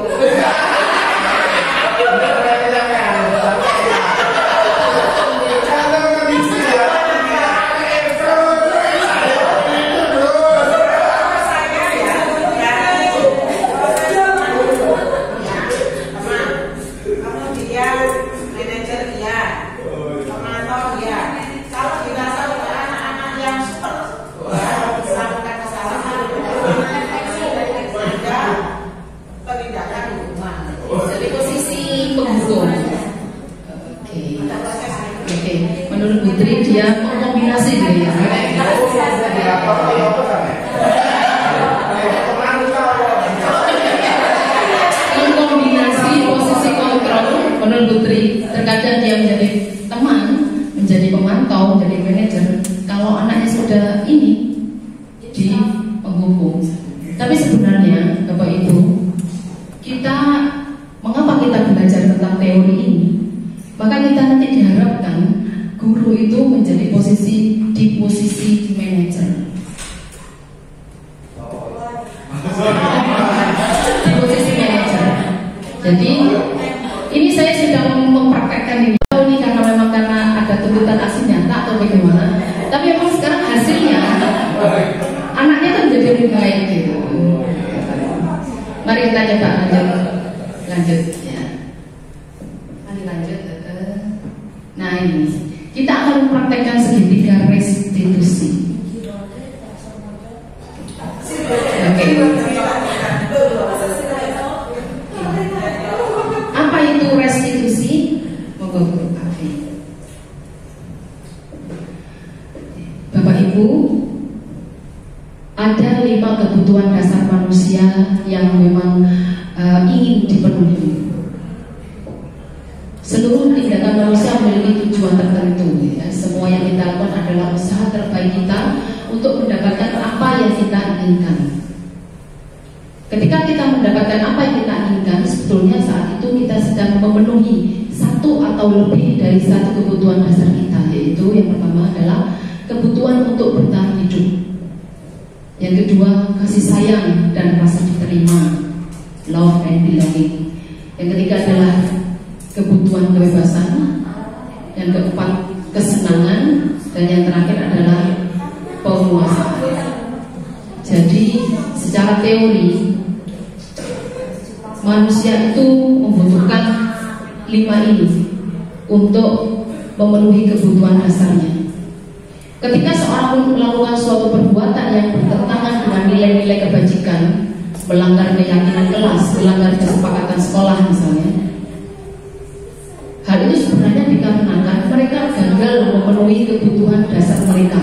Menurut Putri dia mengkombinasi gitu ya. Mengkombinasi posisi kontrol menurut Putri. Terkadang dia menjadi teman, menjadi pemantau, menjadi manajer. Kalau anaknya sudah ini di penghukum. Tapi sebenarnya Bapak Ibu, mengapa kita belajar tentang teori ini? Maka kita nanti diharapkan guru itu menjadi di posisi manajer. Di posisi manajer. Jadi ini saya sedang mempraktekkan ini karena ada tuntutan aksi nyata atau bagaimana. Tapi memang sekarang hasilnya anaknya kan menjadi lebih baik gitu. Mari kita coba lanjut ya. Mari lanjut. Nah ini kita akan mempraktekkan segitiga restitusi. Oke. Apa itu restitusi? Monggo Guru Afi. Bapak Ibu, ada 5 kebutuhan dasar manusia yang memang ingin dipenuhi. Seluruh tindakan manusia memiliki tujuan tertentu ya. Semua yang kita lakukan adalah usaha terbaik kita untuk mendapatkan apa yang kita inginkan. Ketika kita mendapatkan apa yang kita inginkan, sebetulnya saat itu kita sedang memenuhi satu atau lebih dari satu kebutuhan dasar kita, yaitu yang pertama adalah kebutuhan untuk bertahan hidup. Yang kedua, kasih sayang dan rasa diterima, love and belonging. Yang ketiga adalah kebutuhan kebebasan. Yang keempat, kesenangan. Dan yang terakhir adalah penguasaan. Jadi secara teori manusia itu membutuhkan 5 ini untuk memenuhi kebutuhan dasarnya. Ketika seorang melakukan suatu perbuatan yang bertentangan dengan nilai-nilai kebajikan, melanggar keyakinan kelas, melanggar kesepakatan sekolah misalnya, hal itu sebenarnya dikarenakan mereka gagal memenuhi kebutuhan dasar mereka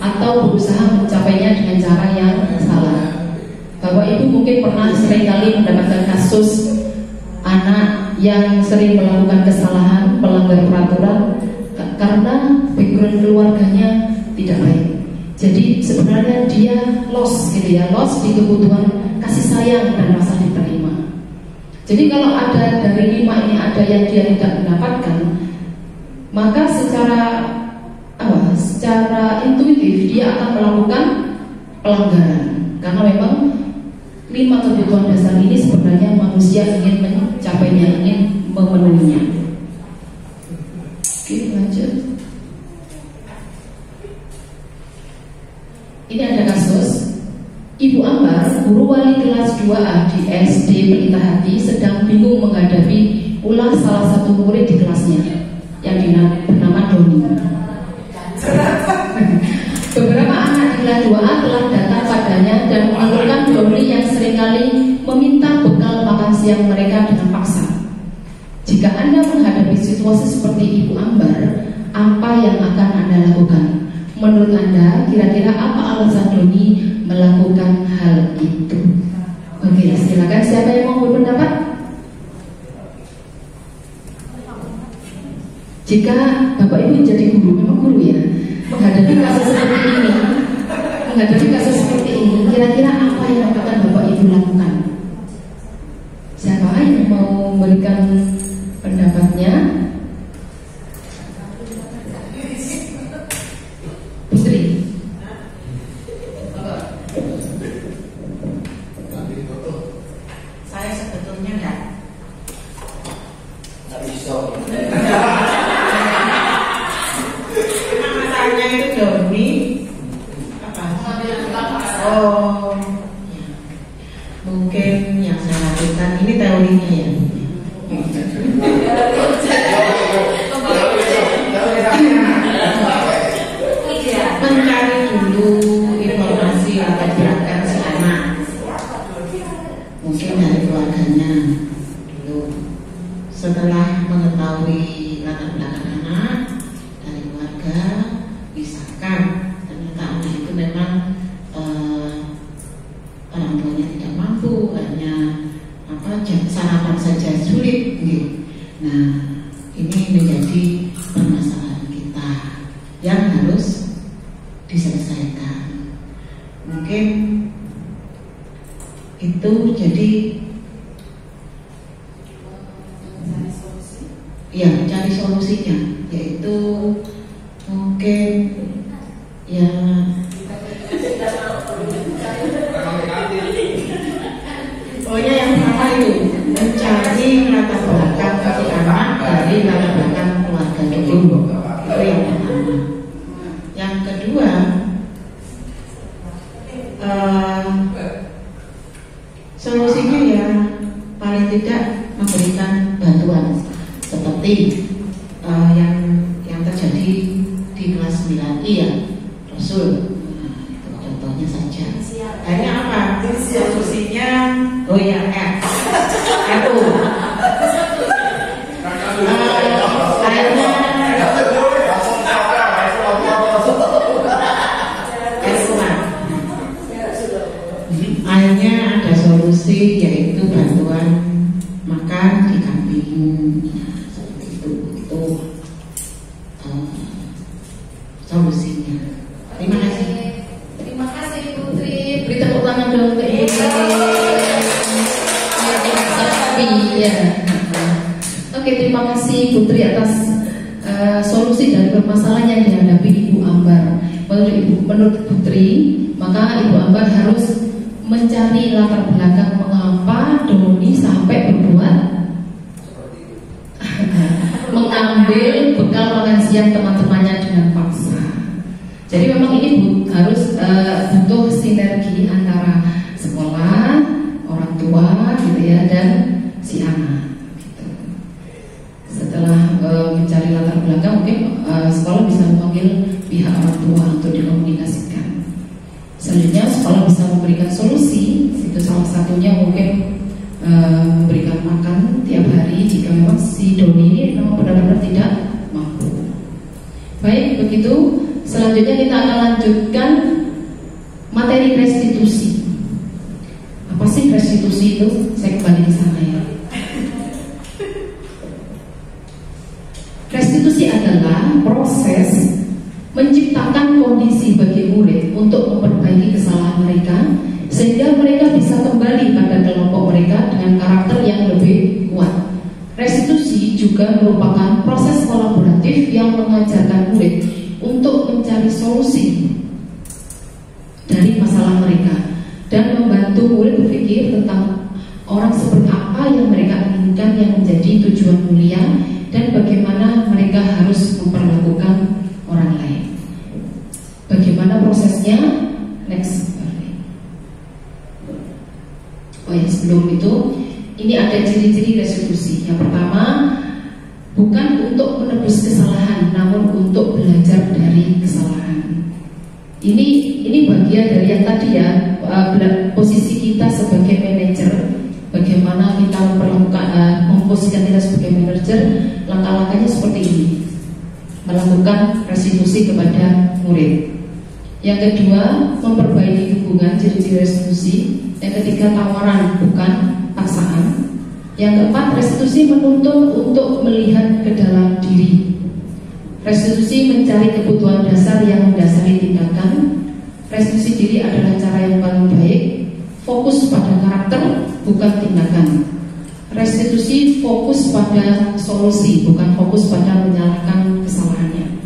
atau berusaha mencapainya dengan cara yang Ibu mungkin pernah seringkali mendapatkan kasus anak yang sering melakukan kesalahan, melanggar peraturan karena background keluarganya tidak baik. Jadi sebenarnya dia lost gitu ya, lost di kebutuhan kasih sayang dan rasa diterima. Jadi kalau ada dari 5 ini ada yang dia tidak mendapatkan, maka secara intuitif dia akan melakukan pelanggaran. Karena memang 5 kebutuhan dasar ini sebenarnya manusia ingin mencapainya, ingin memenuhinya. Oke, lanjut. Ini ada kasus Ibu Ambar, guru wali kelas 2A di SD Pelita Hati, sedang bingung menghadapi ulah salah satu murid di kelasnya yang bernama Doni. Beberapa anak di kelas 2A telah datang padanya dan mengeluhkan Doni yang seringkali meminta bekal makan siang mereka dengan paksa. Jika Anda menghadapi situasi seperti Ibu Ambar, apa yang akan Anda lakukan? Menurut Anda, kira-kira apa alasan Doni melakukan hal itu? Oke, silakan siapa yang mau berpendapat? Jika Bapak Ibu jadi guru, memang guru ya, menghadapi kasus seperti ini, kira-kira apa yang akan Bapak Ibu lakukan? Siapa yang mau memberikan pendapatnya? Putri. Saya sebetulnya enggak bisa. Namanya itu Doni apa? Oh, mungkin yang saya lakukan ini teorinya ya. Mencari dulu informasi latar belakang si anak, mungkin dari keluarganya dulu. Setelah mengetahui latar belakang anak dari keluarga, misalkan ternyata anak itu memang orang tuanya tidak mampu, hanya sarapan saja sulit, gitu. Nah, ini menjadi permasalahan kita yang harus diselesaikan. Mungkin itu jadi ya mencari solusinya, yaitu mungkin ya pokoknya yang pertama itu mencari latar belakang si anak dari latar belakang keluarga dulu, itu yang pertama. Yang kedua, solusinya ya paling tidak memberikan bantuan seperti yang terjadi di kelas 9I ya, Rasul. Itu contohnya saja. Akhirnya apa? Solusinya akhirnya ada solusi, yaitu bantuan makan di kampung. Seperti itu solusinya. Terima kasih. Terima kasih Putri. Beri tepuk tangan dong untuk Ibu. Ya. Oke, terima kasih Putri atas solusi dari permasalahan yang dihadapi Ibu Ambar. Menurut Putri, maka Ibu Ambar harus mencari latar belakang mengapa Doni sampai berbuat mengambil bekal makan siang teman-temannya dengan paksa. Jadi memang ini harus butuh sinergi antara sekolah, orang tua, gitu ya, dan si anak. Gitu. Setelah mencari latar belakang, mungkin sekolah bisa memanggil pihak orang tua untuk dikomunikasikan. Selanjutnya sekolah bisa memberikan solusi. Itu salah satunya mungkin memberikan makan tiap hari jika memang si Doni ini memang benar-benar tidak mampu. Baik, begitu. Selanjutnya kita akan lanjutkan materi restitusi. Apa sehingga mereka bisa kembali pada kelompok mereka dengan karakter yang lebih kuat. Restitusi juga merupakan proses kolaboratif yang mengajarkan murid untuk mencari solusi dari masalah mereka dan membantu murid berpikir tentang orang seperti apa yang mereka inginkan yang menjadi tujuan mulia dan bagaimana mereka harus memperlakukan orang lain. Bagaimana prosesnya? Next. Oh ya, sebelum itu ini ada ciri-ciri restitusi. Yang pertama, bukan untuk menebus kesalahan, namun untuk belajar dari kesalahan. Ini bagian dari yang tadi ya, posisi kita sebagai manajer. Bagaimana kita memposisikan kita sebagai manajer, langkah-langkahnya seperti ini. Melakukan restitusi kepada murid. Yang kedua, memperbaiki hubungan, ciri-ciri restitusi. Yang ketiga, tawaran bukan paksaan. Yang keempat, restitusi menuntun untuk melihat ke dalam diri. Restitusi mencari kebutuhan dasar yang mendasari tindakan. Restitusi diri adalah cara yang paling baik. Fokus pada karakter, bukan tindakan. Restitusi fokus pada solusi, bukan fokus pada menyalahkan kesalahannya.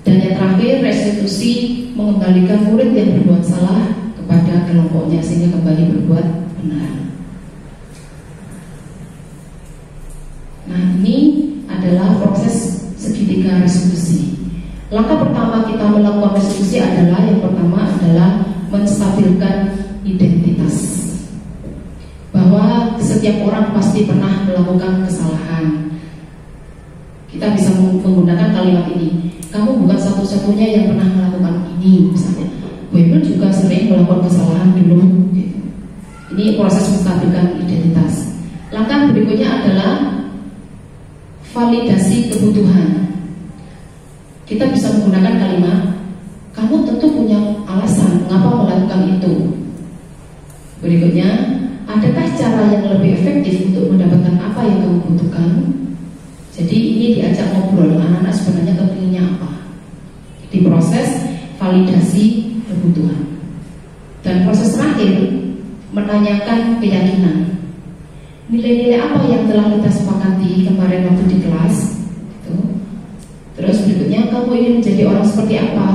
Dan yang terakhir, restitusi mengembalikan murid yang berbuat salah kepada kelompoknya sehingga kembali berbuat benar. Nah, ini adalah proses segitiga restitusi. Langkah pertama kita melakukan restitusi adalah yang pertama adalah menstabilkan identitas. Bahwa setiap orang pasti pernah melakukan kesalahan. Kita bisa menggunakan kalimat ini. Kamu bukan satu-satunya yang pernah melakukan ini, misalnya. Bible juga sering melakukan kesalahan dulu. Gitu. Ini proses menstabilkan identitas. Langkah berikutnya adalah validasi kebutuhan. Kita bisa menggunakan kalimat, kamu tentu punya alasan mengapa melakukan itu. Berikutnya, adakah cara yang lebih efektif untuk mendapatkan apa yang kamu butuhkan? Jadi ini diajak ngobrol, anak-anak sebenarnya kepinginnya apa. Di proses validasi kebutuhan. Dan proses terakhir, menanyakan keyakinan. Nilai-nilai apa yang telah kita sepakati kemarin waktu di kelas gitu. Terus berikutnya, kamu ingin menjadi orang seperti apa?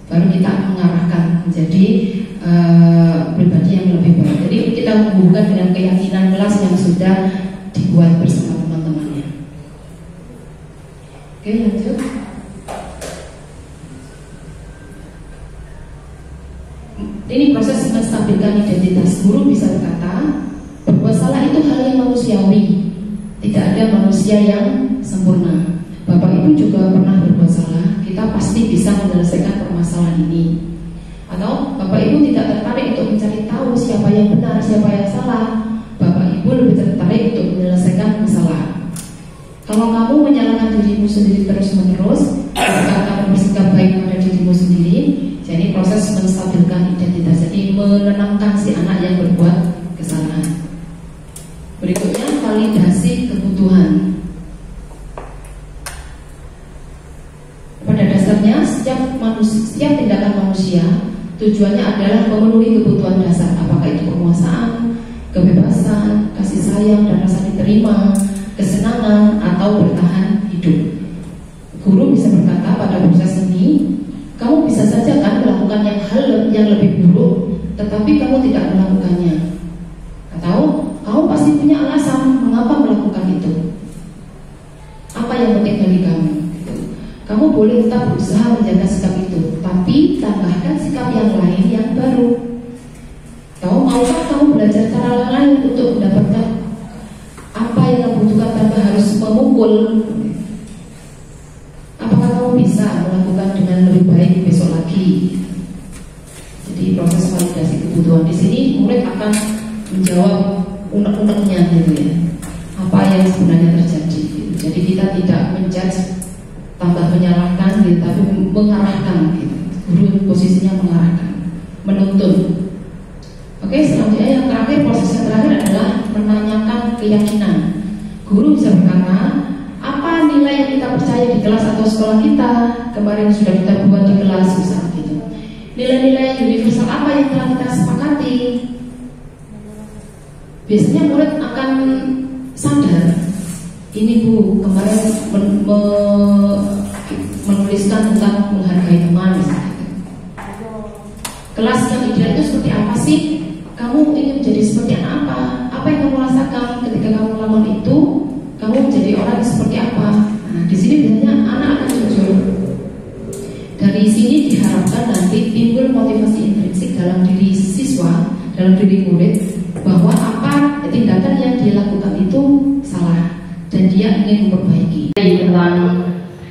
Baru kita mengarahkan menjadi pribadi yang lebih baik. Jadi kita menghubungkan dengan keyakinan kelas yang sudah dibuat bersama teman-temannya. Oke, lanjut. Ini proses menstabilkan identitas. Guru bisa berkata, berbuat salah itu hal yang manusiawi. Tidak ada manusia yang sempurna. Bapak Ibu juga pernah berbuat salah. Kita pasti bisa menyelesaikan permasalahan ini. Atau Bapak Ibu tidak tertarik untuk mencari tahu siapa yang benar, siapa yang salah. Bapak Ibu lebih tertarik untuk menyelesaikan masalah. Kalau kamu menyalahkan dirimu sendiri terus-menerus, kamu bersikap baik pada dirimu sendiri, jadi proses menstabilkan identitas. Jadi menenangkan si anak yang berbuat kesalahan. Berikutnya, validasi kebutuhan. Pada dasarnya, setiap tindakan manusia tujuannya adalah memenuhi kebutuhan dasar, apakah itu penguasaan, kebebasan, kasih sayang dan rasa diterima, kesenangan, atau bertahan hidup. Guru bisa berkata pada proses ini, kamu bisa saja kan melakukan hal yang lebih buruk, tetapi kamu tidak melakukannya. Atau kamu pasti punya alasan mengapa melakukan itu. Apa yang penting bagi kamu? Kamu boleh tetap berusaha menjaga sikap itu, tapi tambahkan sikap yang lain yang baru. Atau maukah kamu belajar cara lain untuk mendapatkan apa yang kamu butuhkan tanpa harus memukul? Apakah kamu bisa melakukan dengan lebih baik besok lagi? Jadi proses validasi kebutuhan di sini murid akan menjawab unek-uneknya gitu ya. Apa yang sebenarnya terjadi? Gitu. Jadi kita tidak menjudge tambah menyalahkan gitu, tapi mengarahkan gitu. Guru posisinya mengarahkan, menuntun. Oke, selanjutnya yang terakhir, proses yang terakhir adalah menanyakan keyakinan. Guru bisa berkata, apa nilai yang kita percaya di kelas atau sekolah kita kemarin sudah kita buat di kelas misalnya gitu. nilai-nilai universal apa yang telah kita sepakati. Biasanya murid akan sadar, ini Bu kemarin menuliskan tentang menghargai teman misalnya. Kelas yang ideal itu seperti apa sih? Kamu ingin menjadi seperti anak apa? Apa yang kamu rasakan ketika kamu melakukan itu? Kamu menjadi orang yang seperti apa? Nah, di sini biasanya anak akan jujur. Dari sini diharapkan nanti timbul motivasi intrinsik dalam diri siswa, dalam diri murid, bahwa apa tindakan yang dia lakukan itu salah dan dia ingin memperbaiki. Tentang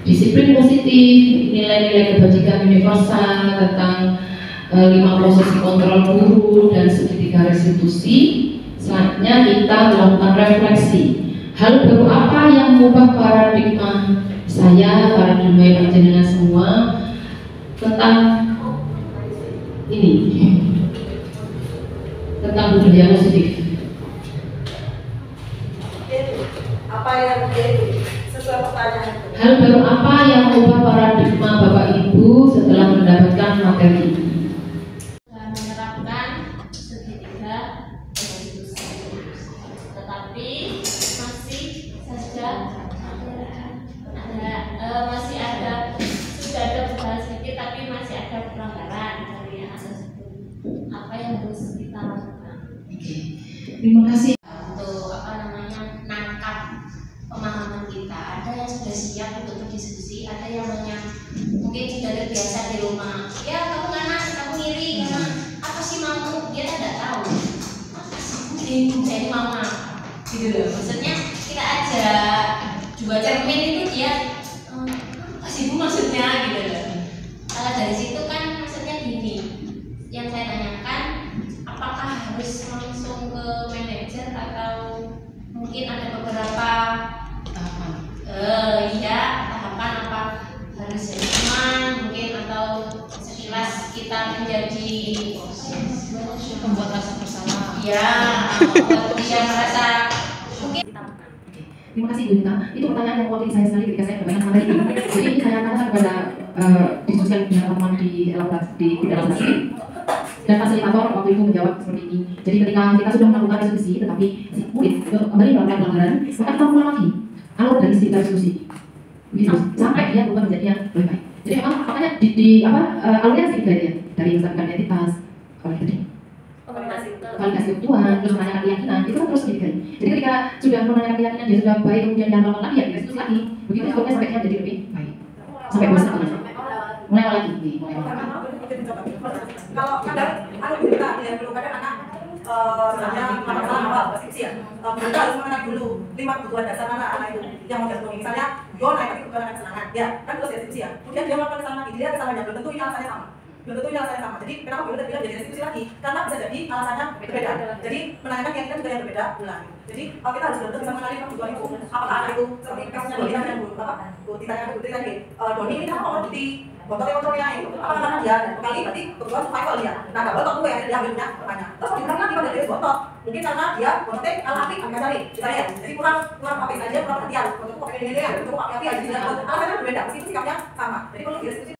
disiplin positif, nilai-nilai kebajikan universal, tentang 5 posisi kontrol guru dan segitiga restitusi. Selanjutnya kita melakukan refleksi. Hal baru apa yang mengubah paradigma saya, paradigma panjenengan semua tentang ini, tentang budaya positif. Apa yang menjadi sesuai pertanyaan itu? Hal baru apa yang mengubah paradigma Bapak Ibu setelah mendapatkan materi ini? Menerapkan segitiga restitusi, tetapi masih saja masih ada sudah ada perubahan sedikit, tapi masih ada pelanggaran dari yang atas itu. Apa yang harus kita lakukan? Terima kasih. Untuk nangkap pemahaman kita. Ada yang sudah siap untuk berdiskusi, ada yang mungkin sudah terbiasa di rumah. Ya kamu kanan, kamu kiri, apa sih mau? Dia tidak tahu. Mungkin jadi mama, gitu loh. Maksudnya kita ajak dua cermin itu dia apa sih bu maksudnya gitu loh. Kalau dari situ kan maksudnya gini. Yang saya tanyakan, apakah harus langsung ke manajer atau mungkin ada beberapa tahapan? Iya, tahapan apa harus jadi teman mungkin, atau sekilas kita menjadi Membuat rasa bersalah. ya, dia merasa mungkin. Terima kasih Bu Yunta. Itu pertanyaan yang waktu saya sekali ketika saya berbanyak materi ini. Jadi ini saya katakan kepada diskusi dengan teman-teman di elaborasi dan fasilitator waktu itu menjawab seperti ini. Jadi ketika kita sudah melakukan diskusi, tetapi si murid kembali melakukan pelanggaran, maka kita ulang lagi alur dari sisi diskusi. Begitu sampai dia berubah menjadi yang lebih baik. Jadi memang makanya alurnya sedikit dari misalkan identitas, validasi kebutuhan, terus menanyakan keyakinan, itu kan terus sedikit. Jadi ketika sudah menanyakan keyakinan dia sudah baik, kemudian dia melakukan lagi ya kita diskusi lagi. Begitu alurnya sampai dia jadi lebih baik. Sampai bosan mulai awal lagi. Kalau kadang kita lihat dulu kadang anak misalnya masalah skripsi ya, kita harus mengenal dulu 5 kebutuhan dasar anak itu yang mau dipenuhi. Misalnya Yon naik kebutuhan anak kesenangan, ya kan terus ya skripsi ya. Kemudian dia melakukan kesalahan lagi, dia kesalahannya belum tentu ini alasannya sama. Jadi kenapa boleh tidak jadi diskusi lagi? Karena bisa jadi alasannya berbeda. Jadi menanyakan keyakinan juga yang berbeda ulang. Jadi kita harus betul bisa mengenali kebutuhan itu. Apakah anak itu seperti kasusnya Doni yang dulu ditanya tadi, Doni ini kenapa mau bukti botol-botolnya itu? Apakah karena dia dan kali berarti kebutuhan survival dia. Nah kalau botol gue yang dia ambilnya banyak. Terus diulang lagi pada jenis botol. Mungkin karena dia botolnya alat api akan cari, misalnya. Jadi kurang apa aja kurang perhatian. Untuk pakai ini untuk pakai api aja. Alasannya berbeda. Meskipun sikapnya sama. Jadi perlu diskusi.